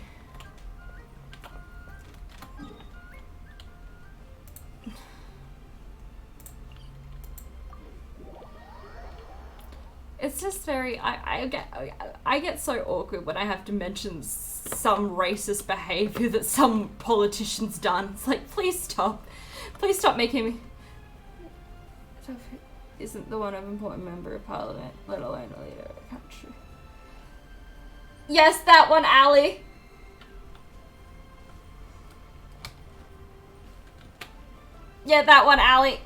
It's just very, I get so awkward when I have to mention some racist behavior that some politician's done. It's like, please stop making me. Isn't the one of important member of parliament, let alone a leader of a country. Yes, that one, Ali. Yeah, that one, Ali.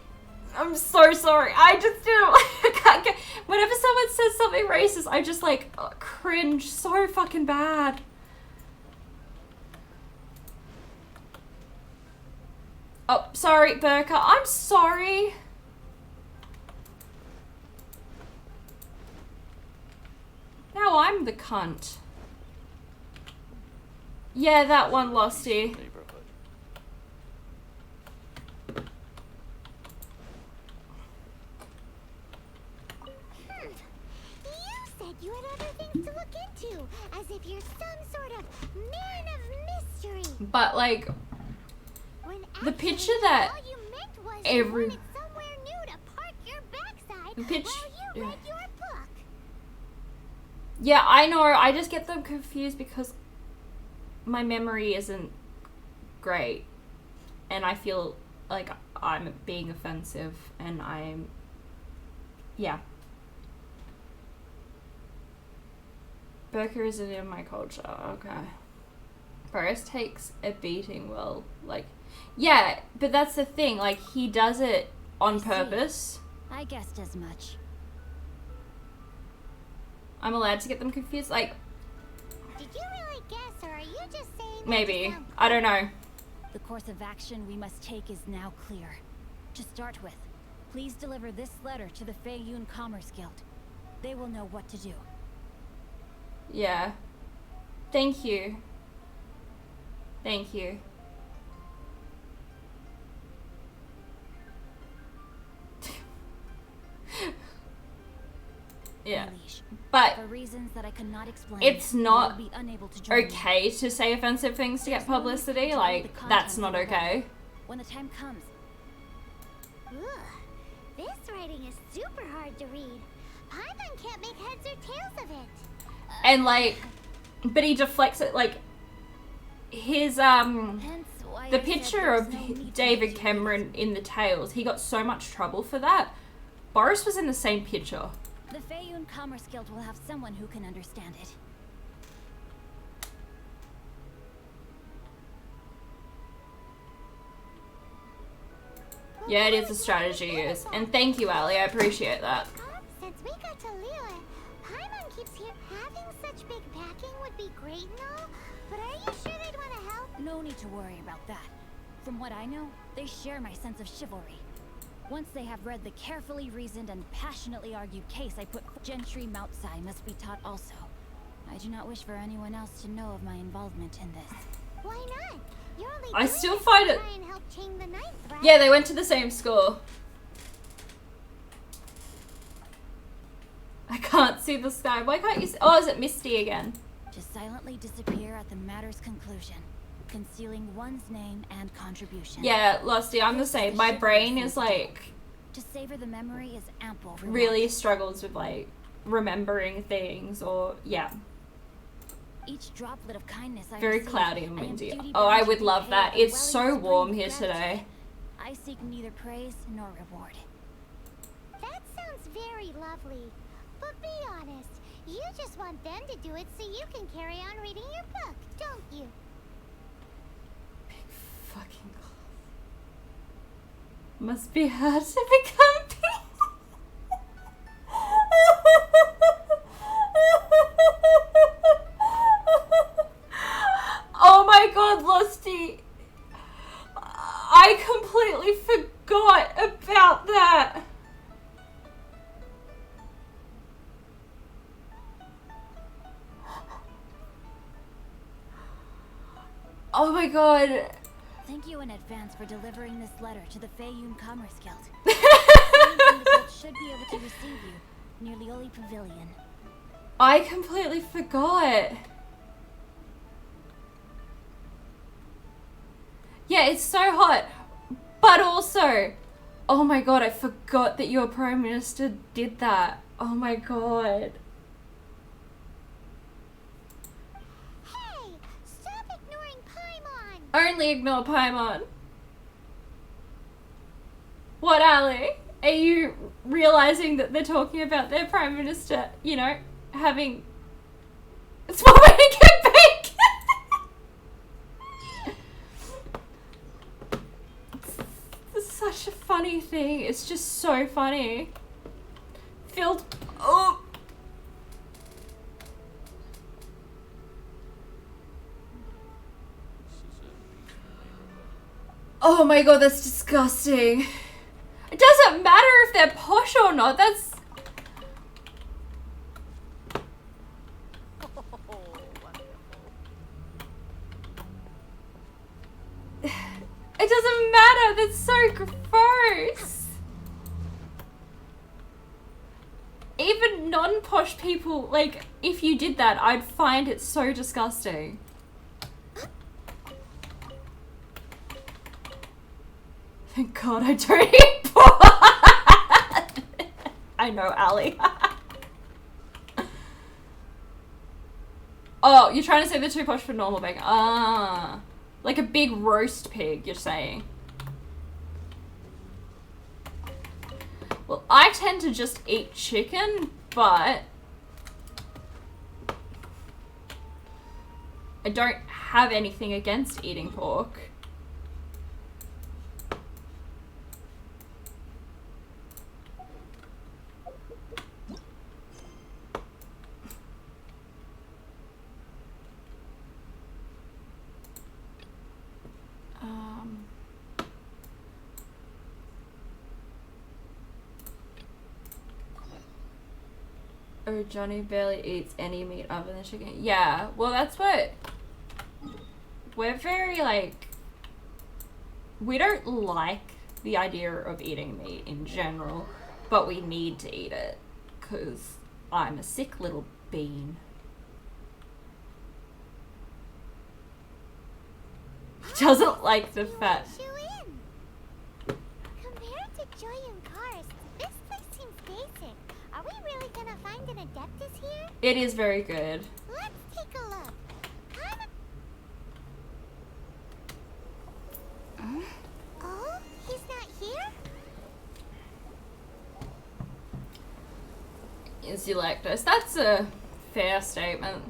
I'm so sorry. I just didn't. I can't get. Whenever someone says something racist, I just like cringe so fucking bad. Oh, sorry, Burka. I'm sorry. Now I'm the cunt. Yeah, that one, Losty. You had other things to look into, as if you're some sort of man of mystery. But like, the picture that every somewhere new to park your backside the while you read your book. Yeah, I know. I just get them confused because my memory isn't great, and I feel like I'm being offensive, and yeah. Burka isn't in my culture, okay. Boris takes a beating well, like, yeah, but that's the thing, like, he does it on purpose. I guessed as much. I'm allowed to get them confused, like... Did you really guess, or are you just saying... Maybe. I don't know. The course of action we must take is now clear. To start with, please deliver this letter to the Feiyun Commerce Guild. They will know what to do. Yeah. Thank you. Thank you. Yeah. But for reasons that I could not explain, it's not be unable to join okay to say offensive things to get publicity. Like, that's not okay. When the time comes. Ugh, this writing is super hard to read. Paimon can't make heads or tails of it. And like, but he deflects it, like, his, the picture of David Cameron in the Tales, he got so much trouble for that. Boris was in the same picture. The Feiyun Commerce Guild will have someone who can understand it. Yeah, it is a strategy use. And thank you, Ali, I appreciate that. Since we got to Liyue, Paimon keeps here. Having such big backing would be great and all, but are you sure they'd want to help? No need to worry about that. From what I know, they share my sense of chivalry. Once they have read the carefully reasoned and passionately argued case I put, Gentry Mount Sai must be taught also. I do not wish for anyone else to know of my involvement in this. Why not? You're only I still find it. try and help Ching the Ninth, right? Yeah, they went to the same school. I can't see the sky. Why can't you see? Oh, is it misty again? To silently disappear at the matter's conclusion, concealing one's name and contribution. Yeah, Losty, I'm the same. My brain is like... To savor the memory is ample. Really struggles with like remembering things or, yeah. Each droplet of kindness I Very receive, cloudy and windy. duty Oh, I bound would to love repay that. the It's so welling's warm spring here gratitude. today. I seek neither praise nor reward. That sounds very lovely. But be honest, You just want them to do it so you can carry on reading your book, don't you? Fucking God. Must be hard to become people. Oh my God, Losty. I completely forgot about that. Oh my God. Thank you in advance for delivering this letter to the Feiyun Commerce Guild. The guild should be able to receive you near Lioli Pavilion. I completely forgot. Yeah, it's so hot. But also, oh my God, I forgot that your Prime Minister did that. Oh my God. Hey, stop ignoring Paimon. Only ignore Paimon. What, Ali? Are you realizing that they're talking about their Prime Minister, you know, having a small way to get big? It's such a funny thing. It's just so funny. Filled. Oh. Oh my God, that's disgusting. It doesn't matter if they're posh or not. That's. It doesn't matter. That's so gross. Even non-posh people, like, if you did that, I'd find it so disgusting. Thank God I don't eat pork. I know, Ali. Oh, you're trying to say they're too posh for normal bacon. Ah. Like a big roast pig, you're saying. Well, I tend to just eat chicken, but I don't have anything against eating pork. Oh, Johnny barely eats any meat other than chicken. Yeah, well, that's what... We're very, like... We don't like the idea of eating meat in general, but we need to eat it, because I'm a sick little bean. Doesn't like the fat. Compared to Joyun Cars, this place seems basic. Are we really gonna find an Adeptus here? It is very good. Let's take a look. Oh, he's not here? Is he lactose? That's a fair statement.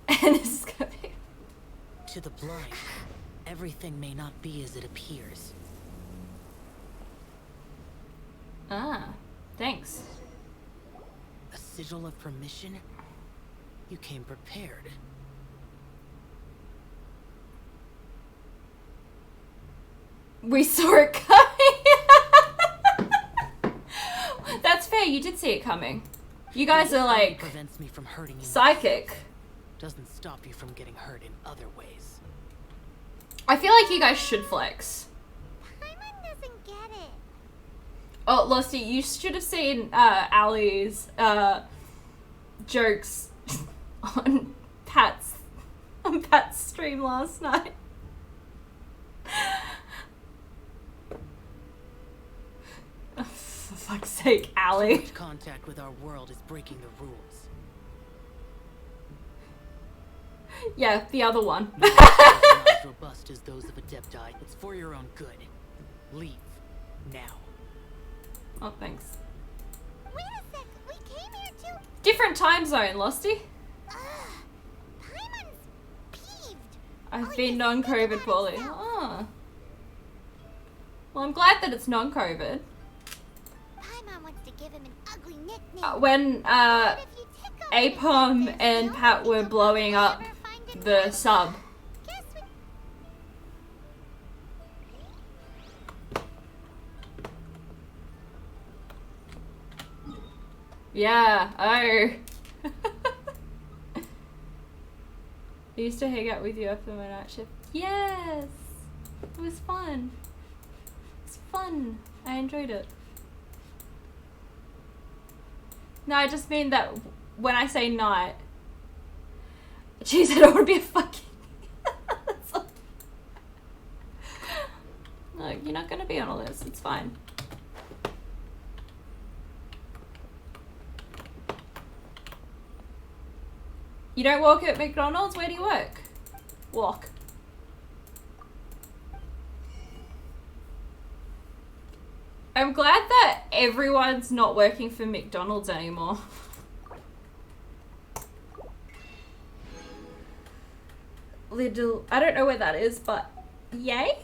And this is gonna be... To the blind, everything may not be as it appears. Ah, thanks. A sigil of permission? You came prepared. We saw it coming. That's fair, you did see it coming. You guys are like Prevents me from hurting you. psychic. Doesn't stop you from getting hurt in other ways. I feel like you guys should flex. Paimon doesn't get it. Oh, Losty, you should have seen Ali's jokes on Pat's stream last night. Oh, for fuck's sake, Ali. Contact with our world is breaking the rules. Yeah, the other one. Not as robust as those of Adepti. It's for your own good. Leave. now. Oh, thanks. Wait a sec, we came here to... Different time zone, Losty. Paimon's peeved. I've been non-COVID poorly. Oh. Well, I'm glad that it's non-COVID. Paimon wants to give him an ugly nickname. When Apom and Pat were blowing up the sub. Yeah, oh. I used to hang out with you after my night shift. Yes! It was fun. It's fun. I enjoyed it. No, I just mean that when I say night, jeez, I don't want to be a fucking... No, you're not going to be on all this. It's fine. You don't work at McDonald's? Where do you work? Walk. I'm glad that everyone's not working for McDonald's anymore. Little, I don't know where that is, but yay.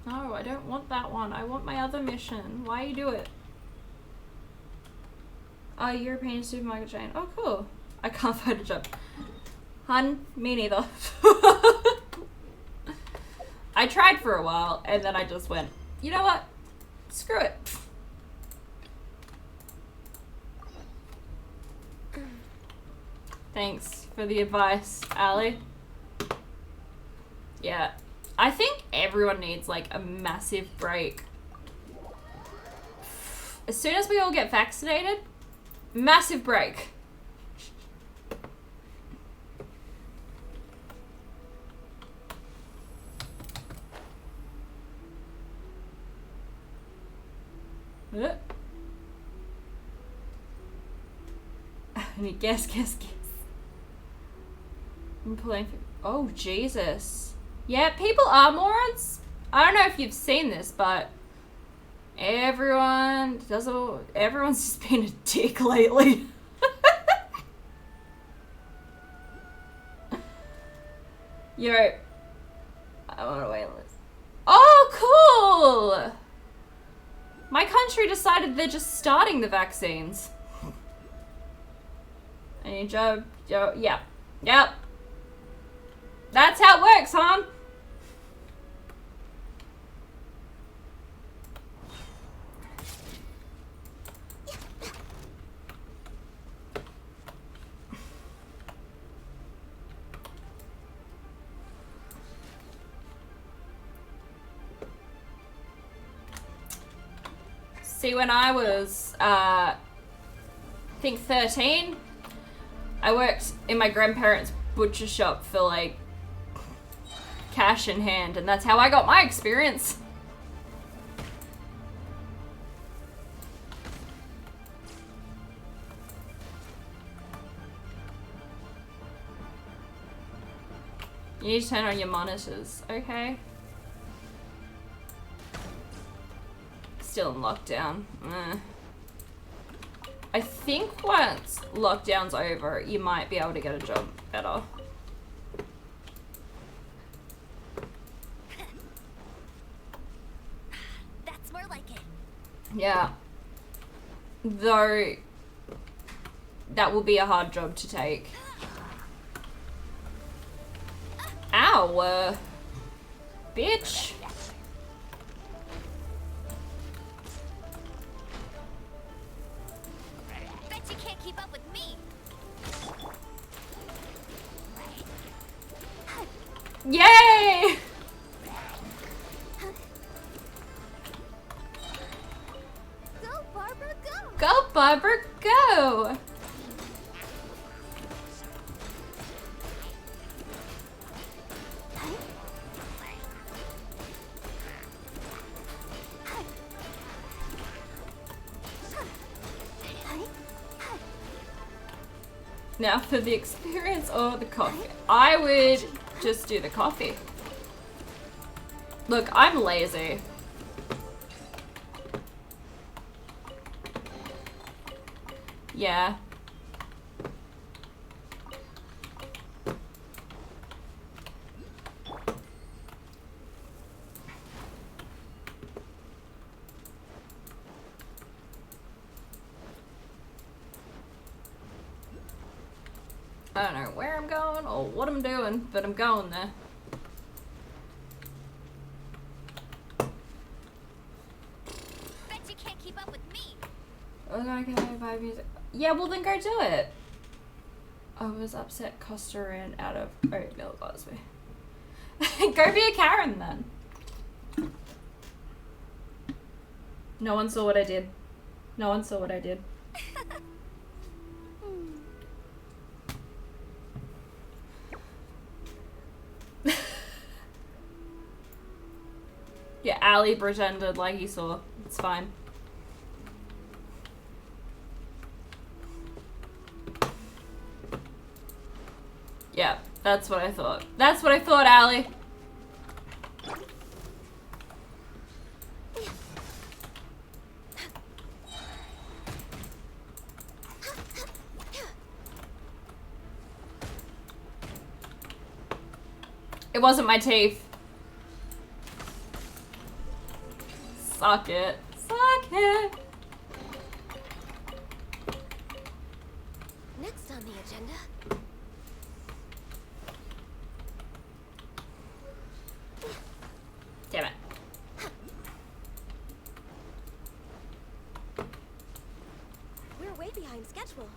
No, I don't want that one. I want my other mission. Why you do it? Oh, European supermarket chain. Oh, cool. I can't find a job. Hun, me neither. I tried for a while, and then I just went, you know what? Screw it. Thanks for the advice, Ali. Yeah. I think everyone needs like a massive break. As soon as we all get vaccinated, massive break. Guess. I'm pulling for... Oh, Jesus. Yeah, people are morons. I don't know if you've seen this, but everyone's just been a dick lately. Yo, I want to wait list. Oh, cool! My country decided they're just starting the vaccines. Any job? Yeah. Yep. That's how it works, hon. See, when I was, I think 13, I worked in my grandparents' butcher shop for like cash in hand, and that's how I got my experience. You need to turn on your monitors, okay? Still in lockdown. I think once lockdown's over, you might be able to get a job better. That's more like it. Yeah. Though, that will be a hard job to take. Ow! Bitch! Bet you can't keep up with me. Yay! Go, Barbara, go! Go, Barbara, go! Now for the experience or the coffee. I would just do the coffee. Look, I'm lazy. Yeah. I don't know where I'm going or what I'm doing, but I'm going there. Bet you can't keep up with me. We're gonna get by music. Yeah, well then go do it. I was upset Costa ran out of oatmeal Gosby. Go be a Karen then. No one saw what I did. No one saw what I did. Yeah, Ali pretended like he saw. It's fine. Yeah, that's what I thought. That's what I thought, Ali. It wasn't my teeth. Suck it. Suck it. Next on the agenda. Damn it. We're way behind schedule.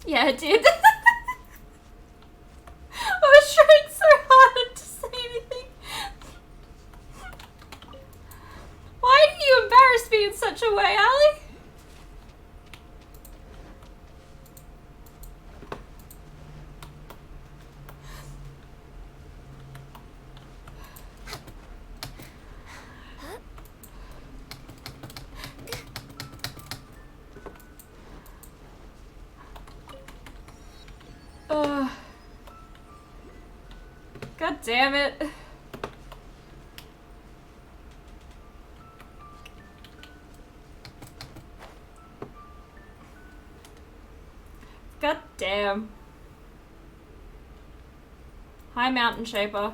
Yeah, it did. I was trying so hard to say anything. Why do you embarrass me in such a way, Ali? God damn it. God damn. Hi, Mountain Shaper.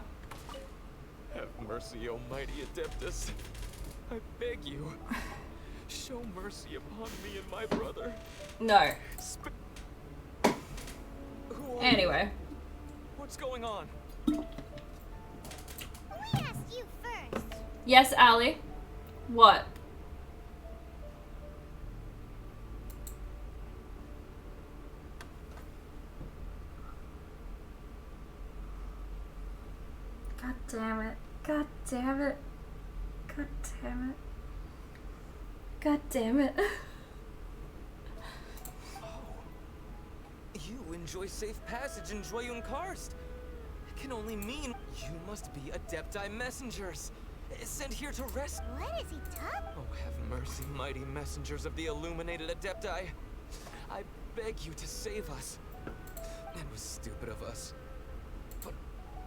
Have mercy, O mighty Adeptus. I beg you. Show mercy upon me and my brother. No. Who are Anyway. you? What's going on? We asked you first. Yes, Ali. What? God damn it. God damn it. God damn it. God damn it. You enjoy safe passage in Joyun Karst. It can only mean you must be Adepti messengers, sent here to rescue. What is he talking? Oh, have mercy, mighty messengers of the illuminated Adepti. I beg you to save us. It was stupid of us. But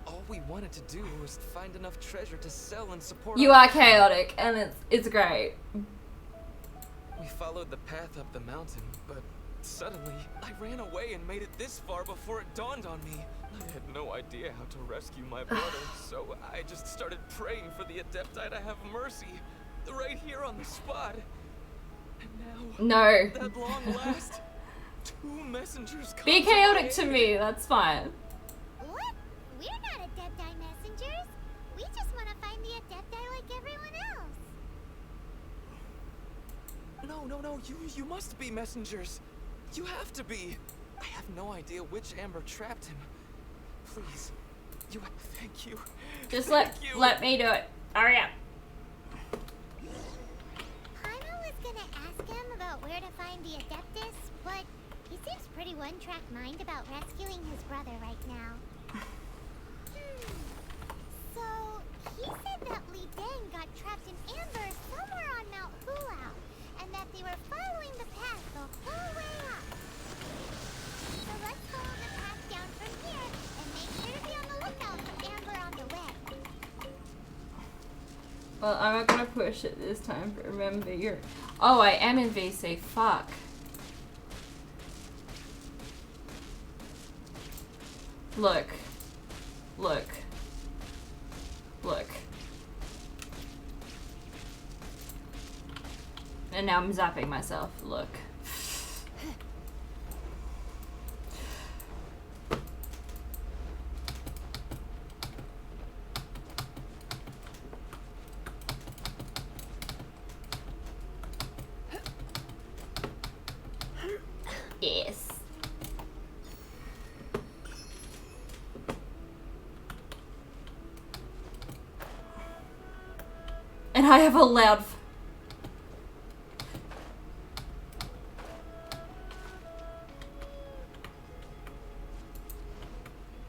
all we wanted to do was find enough treasure to sell and support. You are chaotic, and it's great. We followed the path up the mountain, but suddenly I ran away and made it this far before it dawned on me. I had no idea how to rescue my brother, so I just started praying for the Adepti to have mercy, right here on the spot. And now, No. at long last, two messengers come Be chaotic to to me, that's fine. What? We're not Adepti messengers. We just want to find the Adepti like everyone else. No, you must be messengers. You have to be. I have no idea which Amber trapped him. Please, thank you. Just Thank you. let me do it. Hurry up. Paimon was gonna ask him about where to find the Adeptus, but he seems pretty one-track mind about rescuing his brother right now. So, he said that Li Deng got trapped in Amber somewhere on Mount Hulao, and that they were following the path the whole way up. Well, I'm not gonna push it this time, but remember you're... Oh, I am in VC. Fuck. Look. Look. Look. And now I'm zapping myself. Look. Yes. And I have a loud...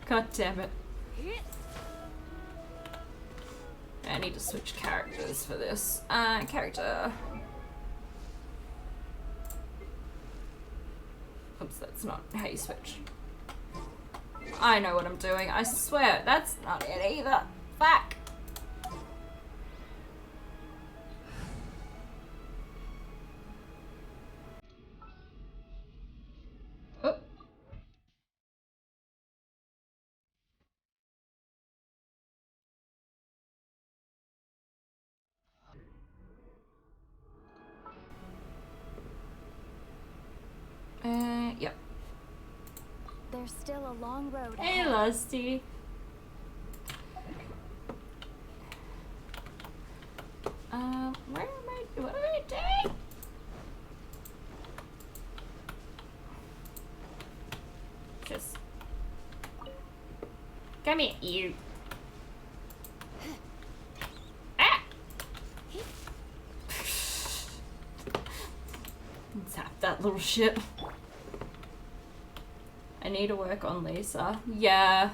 God damn it. I need to switch characters for this. Character. Oops, that's not how you switch. I know what I'm doing, I swear. That's not it either. Fuck. Oh. Yep. There's still a long road Hey, ahead. Lusty. Where am I? What am I doing? Just come here, you. Ah! Zap that little shit. I need to work on Lisa. Yeah.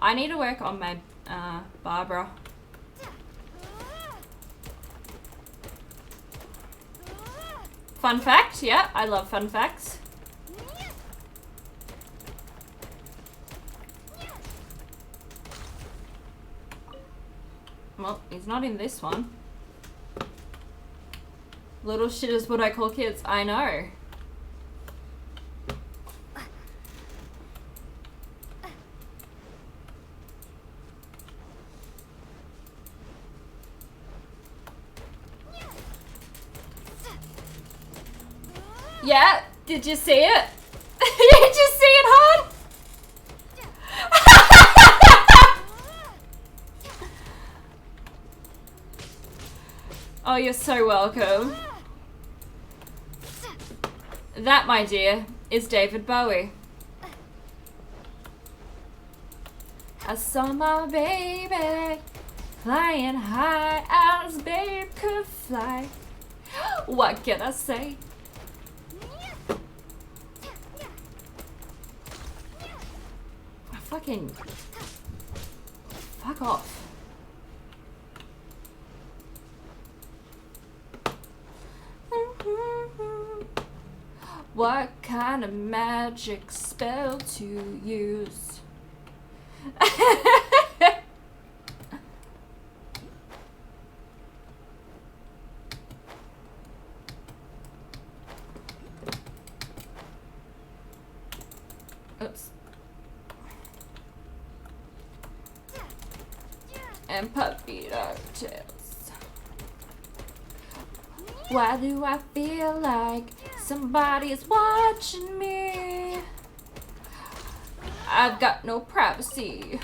I need to work on my Barbara. Fun fact, yeah, I love fun facts. Well, he's not in this one. Little shit is what I call kids. I know. Yeah, did you see it? Did you see it, hon? Oh, you're so welcome. That, my dear, is David Bowie. I saw my baby flying high as babe could fly. What can I say? Fucking fuck off. What kind of magic spell to use? Oops. And puppy dog tails. Why do I feel like somebody's watching me? I've got no privacy.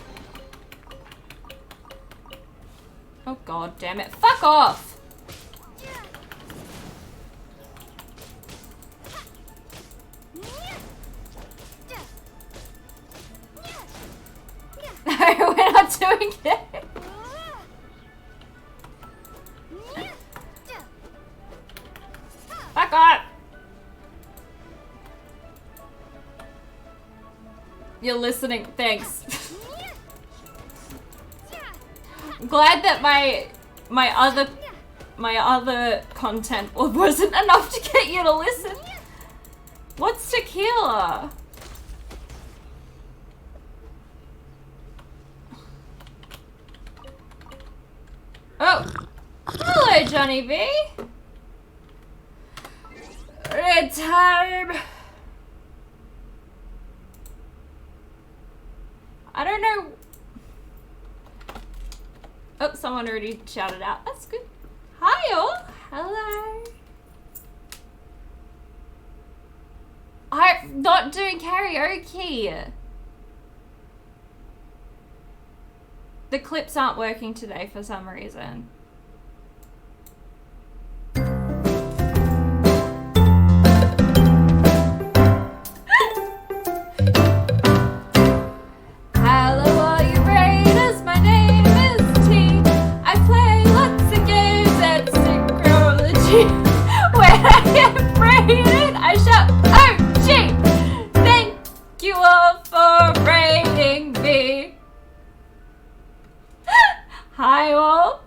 Oh god damn it. Fuck off! No, we're not doing it. Fuck off! You're listening. Thanks. I'm glad that my other content wasn't enough to get you to listen. What's tequila? Oh! Hello, Johnny B! Red time! I don't know. Oh, someone already shouted out. That's good. Hi all. Hello. I'm not doing karaoke. The clips aren't working today for some reason. Hello all you raiders, my name is T. I play lots of games at Synchrology. When I get raided, I shout, oh gee! Thank you all for raiding me. Hi all,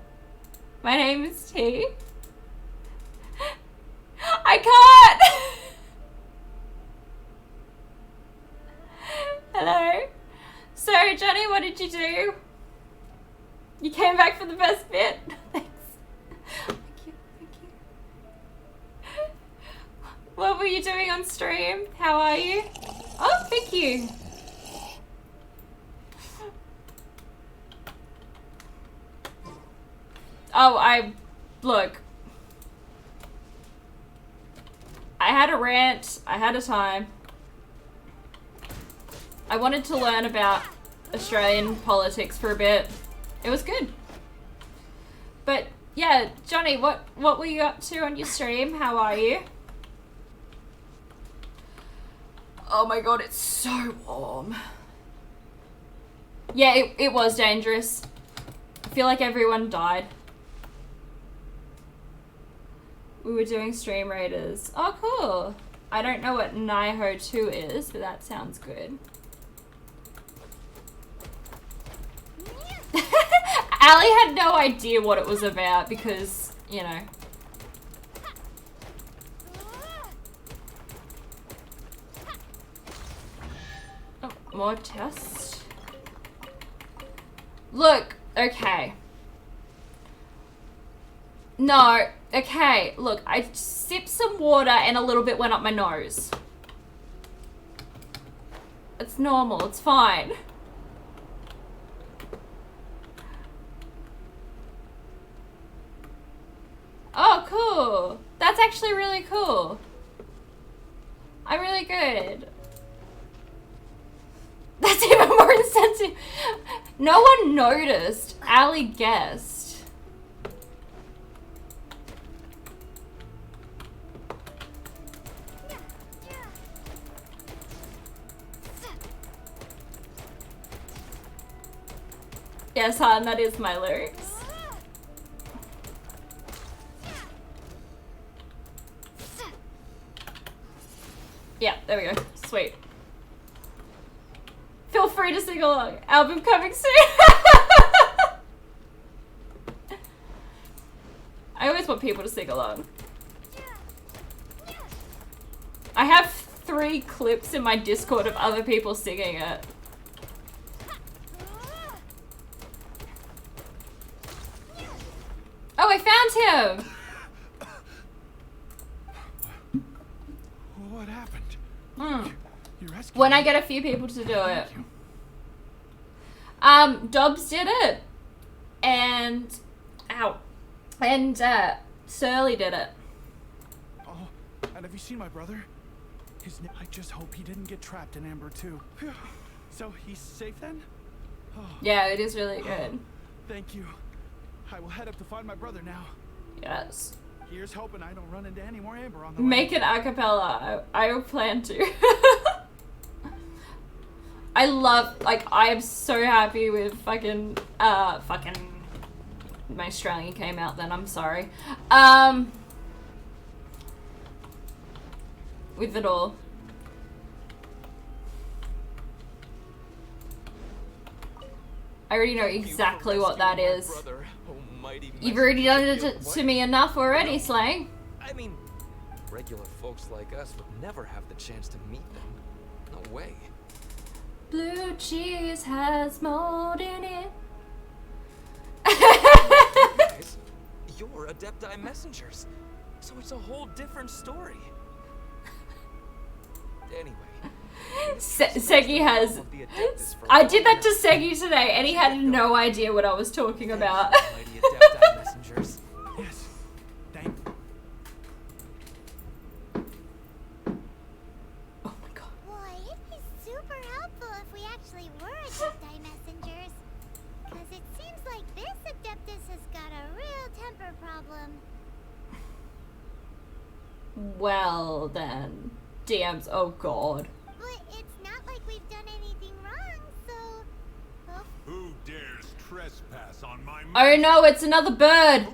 my name is T. I can't! Hello? So, Johnny, what did you do? You came back for the best bit? Thanks. Thank you, thank you. What were you doing on stream? How are you? Oh, thank you. Oh, look. I had a rant. I had a time. I wanted to learn about Australian politics for a bit. It was good. But yeah, Johnny, what were you up to on your stream? How are you? Oh my god, it's so warm. Yeah, it was dangerous. I feel like everyone died. We were doing Stream Raiders. Oh, cool. I don't know what Naiho 2 is, but that sounds good. Ali had no idea what it was about because, you know. Oh, more tests. Look, okay. No, okay, look, I sipped some water and a little bit went up my nose. It's normal, it's fine. Oh, cool. That's actually really cool. I'm really good. That's even more insensitive. No one noticed. Ali guessed. Yes, hon, that is my lyrics. Yeah, there we go. Sweet. Feel free to sing along. Album coming soon. I always want people to sing along. I have 3 clips in my Discord of other people singing it. Oh, I found him! What happened? You rescued When me. I get a few people to do it. Dobbs did it. And Surly did it. Oh, and have you seen my brother? I just hope he didn't get trapped in Amber too. So he's safe then? Oh. Yeah, it is really good. Thank you. I will head up to find my brother now. Yes. Here's hoping I don't run into any more Amber on the way. Make it a cappella. I will plan to. I love, like, I am so happy with fucking, my Australian came out then, I'm sorry. With it all. I already know exactly what that is. You've already done it to me enough already, Slang. I mean, regular folks like us would never have the chance to meet them. No way. Blue cheese has mold in it. guys. You're Adepti messengers. So it's a whole different story. Anyway. Segi has... I did that to Segi today, and he had no idea what I was talking about. Mighty Adepti messengers. Yes. Thank Oh my god. Boy, it'd be super helpful if we actually were Adepti messengers. Because it seems like this Adeptus has got a real temper problem. Well then. DMs, oh god. But it's not like we've done anything wrong, so... Oh, Who dares trespass on my Oh no, it's another bird!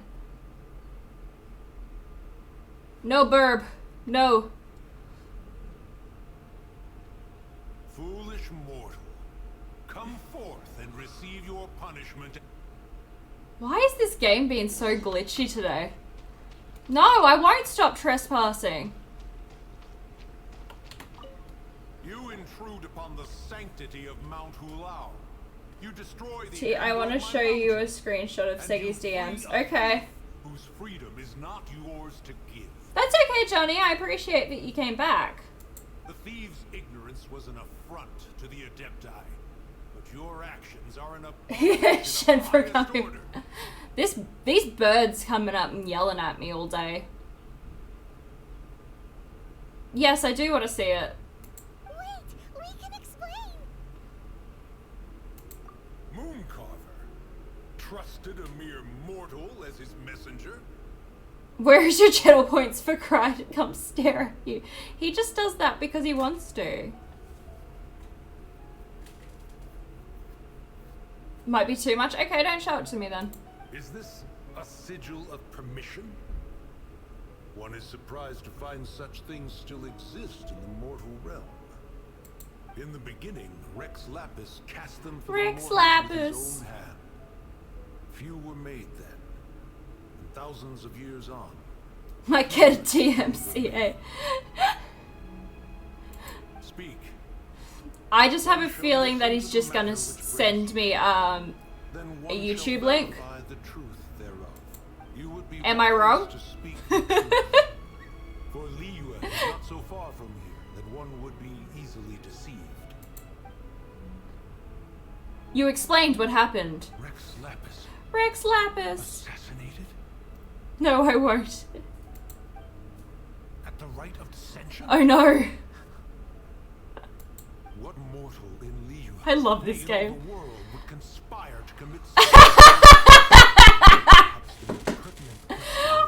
No burb. No. Foolish mortal, come forth and receive your punishment. Why is this game being so glitchy today? No, I won't stop trespassing. You intrude upon the sanctity of Mount Hulao. You destroy the See, I want to show you a screenshot of Segi's DMs. Okay. whose freedom is not yours to give. That's okay, Johnny. I appreciate that you came back. The thieves' ignorance was an affront to the Adepti, but your actions are an Shen for coming. These birds coming up and yelling at me all day. Yes, I do want to see it. wait! We can explain! Mooncarver trusted a mere mortal as his messenger. Where's your channel points for Cry to come stare at you? He just does that because he wants to. Might be too much. Okay, don't show it to me then. Is this a sigil of permission? One is surprised to find such things still exist in the mortal realm. In the beginning, Rex Lapis cast them from Rex the mortals with Lapis. his own hand. Few were made then, and thousands of years on. Might get a DMCA. Speak. I just have a feeling that he's just gonna send me a YouTube link. The truth thereof. You would be Am I wrong? to speak the truth. For Liyue is not so far from here that one would be easily deceived. You explained what happened. Rex Lapis Rex Lapis. assassinated No, I won't. at the rite of dissension? Oh no. What mortal in Liyue I love this made game. of the world would conspire to commit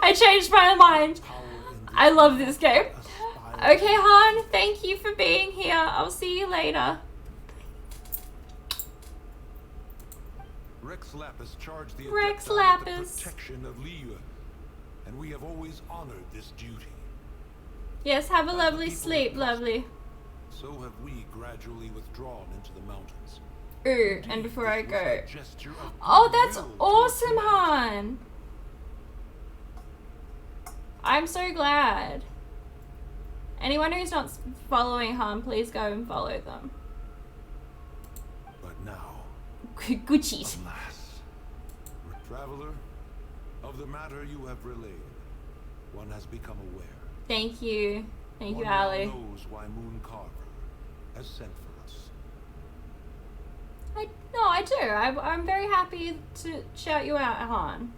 I changed my mind. I love this game. Okay, Han, thank you for being here. I'll see you later. Rex Lapis charged the Rex Adepti with Lapis. the protection of Liyue, and we have always honored this duty. Yes, have a lovely sleep, lovely. So have we gradually withdrawn into the mountains. Ooh, and before I This was go. a gesture of Oh, that's goodwill awesome, towards Han. I'm so glad. Anyone who's not following Han, please go and follow them. But now, Gucci. alas, traveler, of the matter you have relayed, one has become aware. Thank you. Thank you, One now Ali. knows why Mooncarver has sent for us. I do. I'm very happy to shout you out, Han.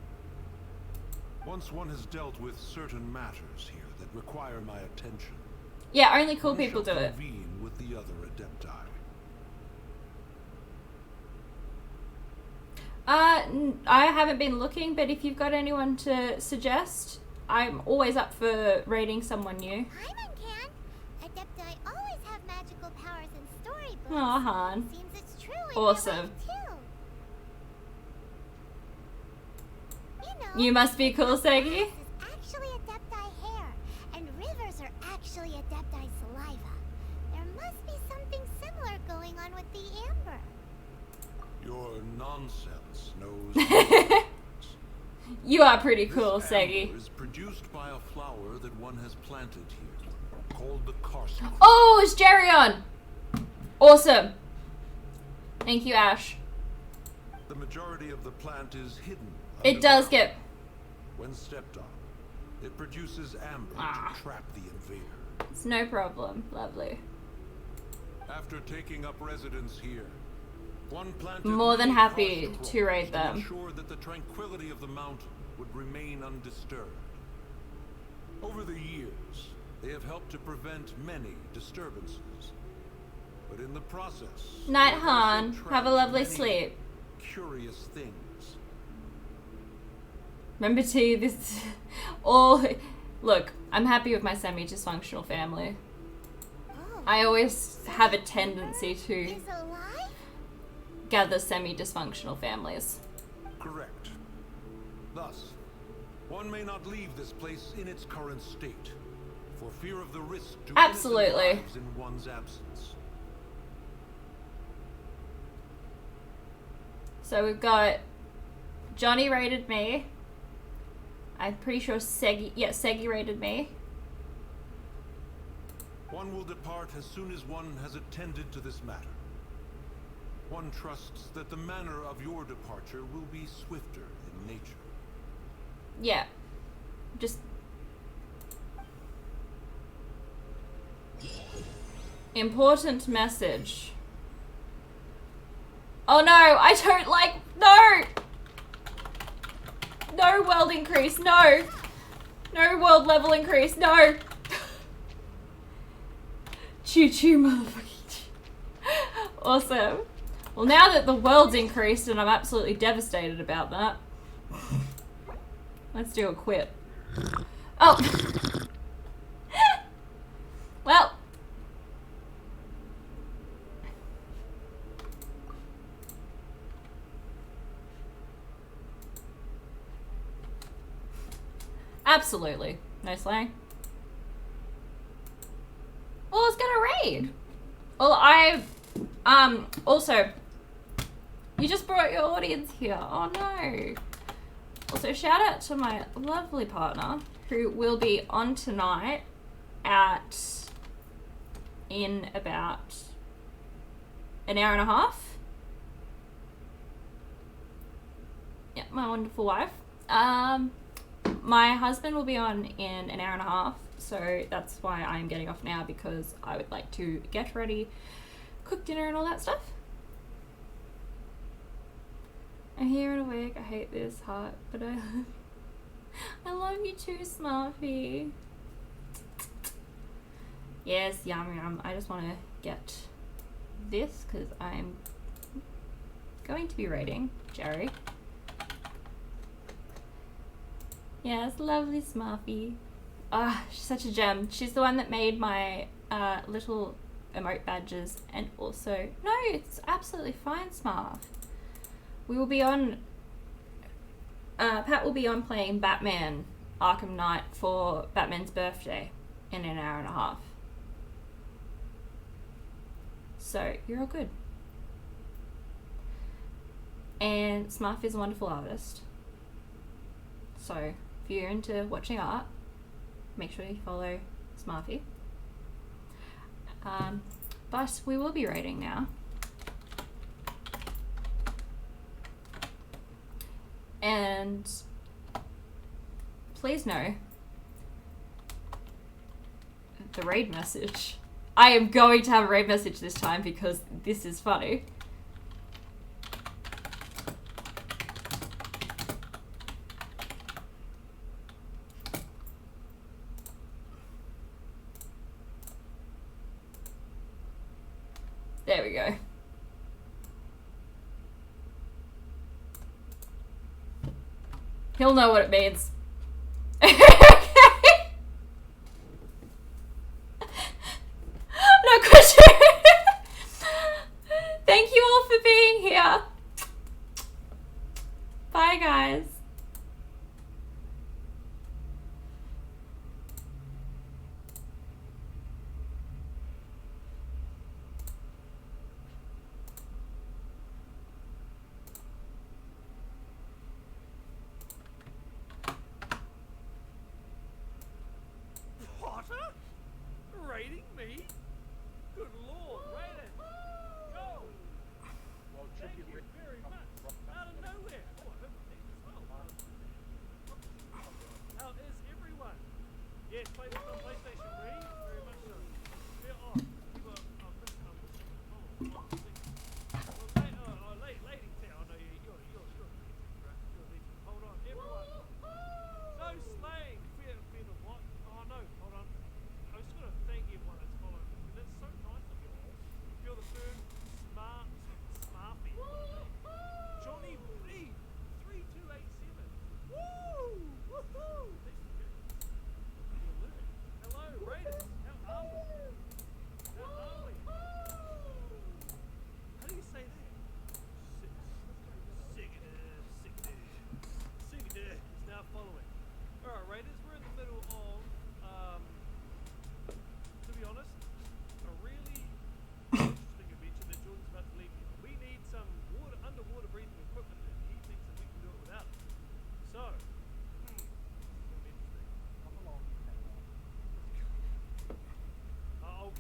Once one has dealt with certain matters here that require my attention, Yeah, only cool we people do shall it. convene with the other Adepti. I haven't been looking, but if you've got anyone to suggest, I'm always up for raiding someone new. Paimon can. Adepti always have magical powers in storybooks. Aw, Han. Seems it's true in Awesome. real life, too. You know, You must be cool, Segi. grass is actually Adepti hair, and rivers are actually Adepti saliva. There must be something similar going on with the amber. Your nonsense knows. You are pretty cool, This Segi. amber is produced by a flower that one has planted here, called the Karsa. Oh, it's Geryon! Awesome. Thank you, Ash. The majority of the plant is hidden. It does get When stepped on, it produces amber to trap the invader. It's no problem. Lovely. After taking up residence here, one planted More than many happy caustic to raid crops them. ensure that the tranquility of the mountain would remain undisturbed. Over the years, they have helped to prevent many disturbances. But in the process, Night, they've Han. also Have a trapped lovely many sleep. curious things. Remember to this all. Look, I'm happy with my semi-dysfunctional family. I always have a tendency to gather semi-dysfunctional families. Correct. Thus, one may not leave this place in its current state, for fear of the risk to Absolutely. innocent lives in one's absence. So we've got Johnny raided me. I'm pretty sure Segi raided me. One will depart as soon as one has attended to this matter. One trusts that the manner of your departure will be swifter in nature. Yeah. Just... Important message. Oh no, I don't like... No! No world increase, no! No world level increase, no! Choo-choo, motherfucker. Awesome. Well, now that the world's increased and I'm absolutely devastated about that, let's do a quit. Oh! Well. Absolutely. No slang. Well, it's gonna raid. Well, also, you just brought your audience here. Oh no. Also, shout out to my lovely partner who will be on tonight in about an hour and a half. Yeah, my wonderful wife. My husband will be on in an hour and a half, so that's why I'm getting off now, because I would like to get ready, cook dinner and all that stuff. I'm here and awake. I hate this heart, but I love you too, Smarty. Yes, yum yum. I just want to get this because I'm going to be raiding Jerry. Yes, lovely Smarty. Ah, she's such a gem. She's the one that made my little emote badges, and also... No, it's absolutely fine, Smart. We will be on... Pat will be on playing Batman Arkham Knight for Batman's birthday in an hour and a half. So, you're all good. And Smurf is a wonderful artist. So, if you're into watching art, make sure you follow Smurfy. But we will be raiding now. And please know the raid message. I am going to have a raid message this time because this is funny. There we go. He'll know what it means. No question. Thank you all for being here. Bye, guys.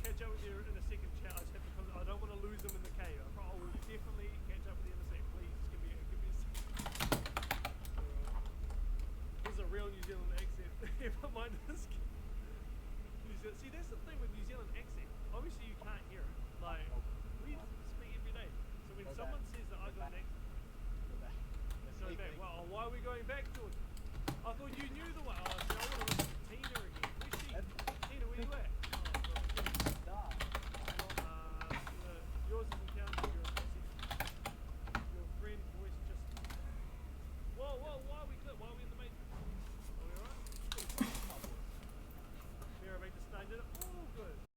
catch up with you in a second chat. I just have to come. I don't want to lose them in the cave. I will definitely catch up with you in a second. Please just give me a second. This is a real New Zealand accent. Never mind this. See, that's the thing with New Zealand accent. Obviously, you can't hear it. Like, we speak every day. So when someone says that I got an accent, go back. Well, why are we going back to it? I thought you knew the way. Oh,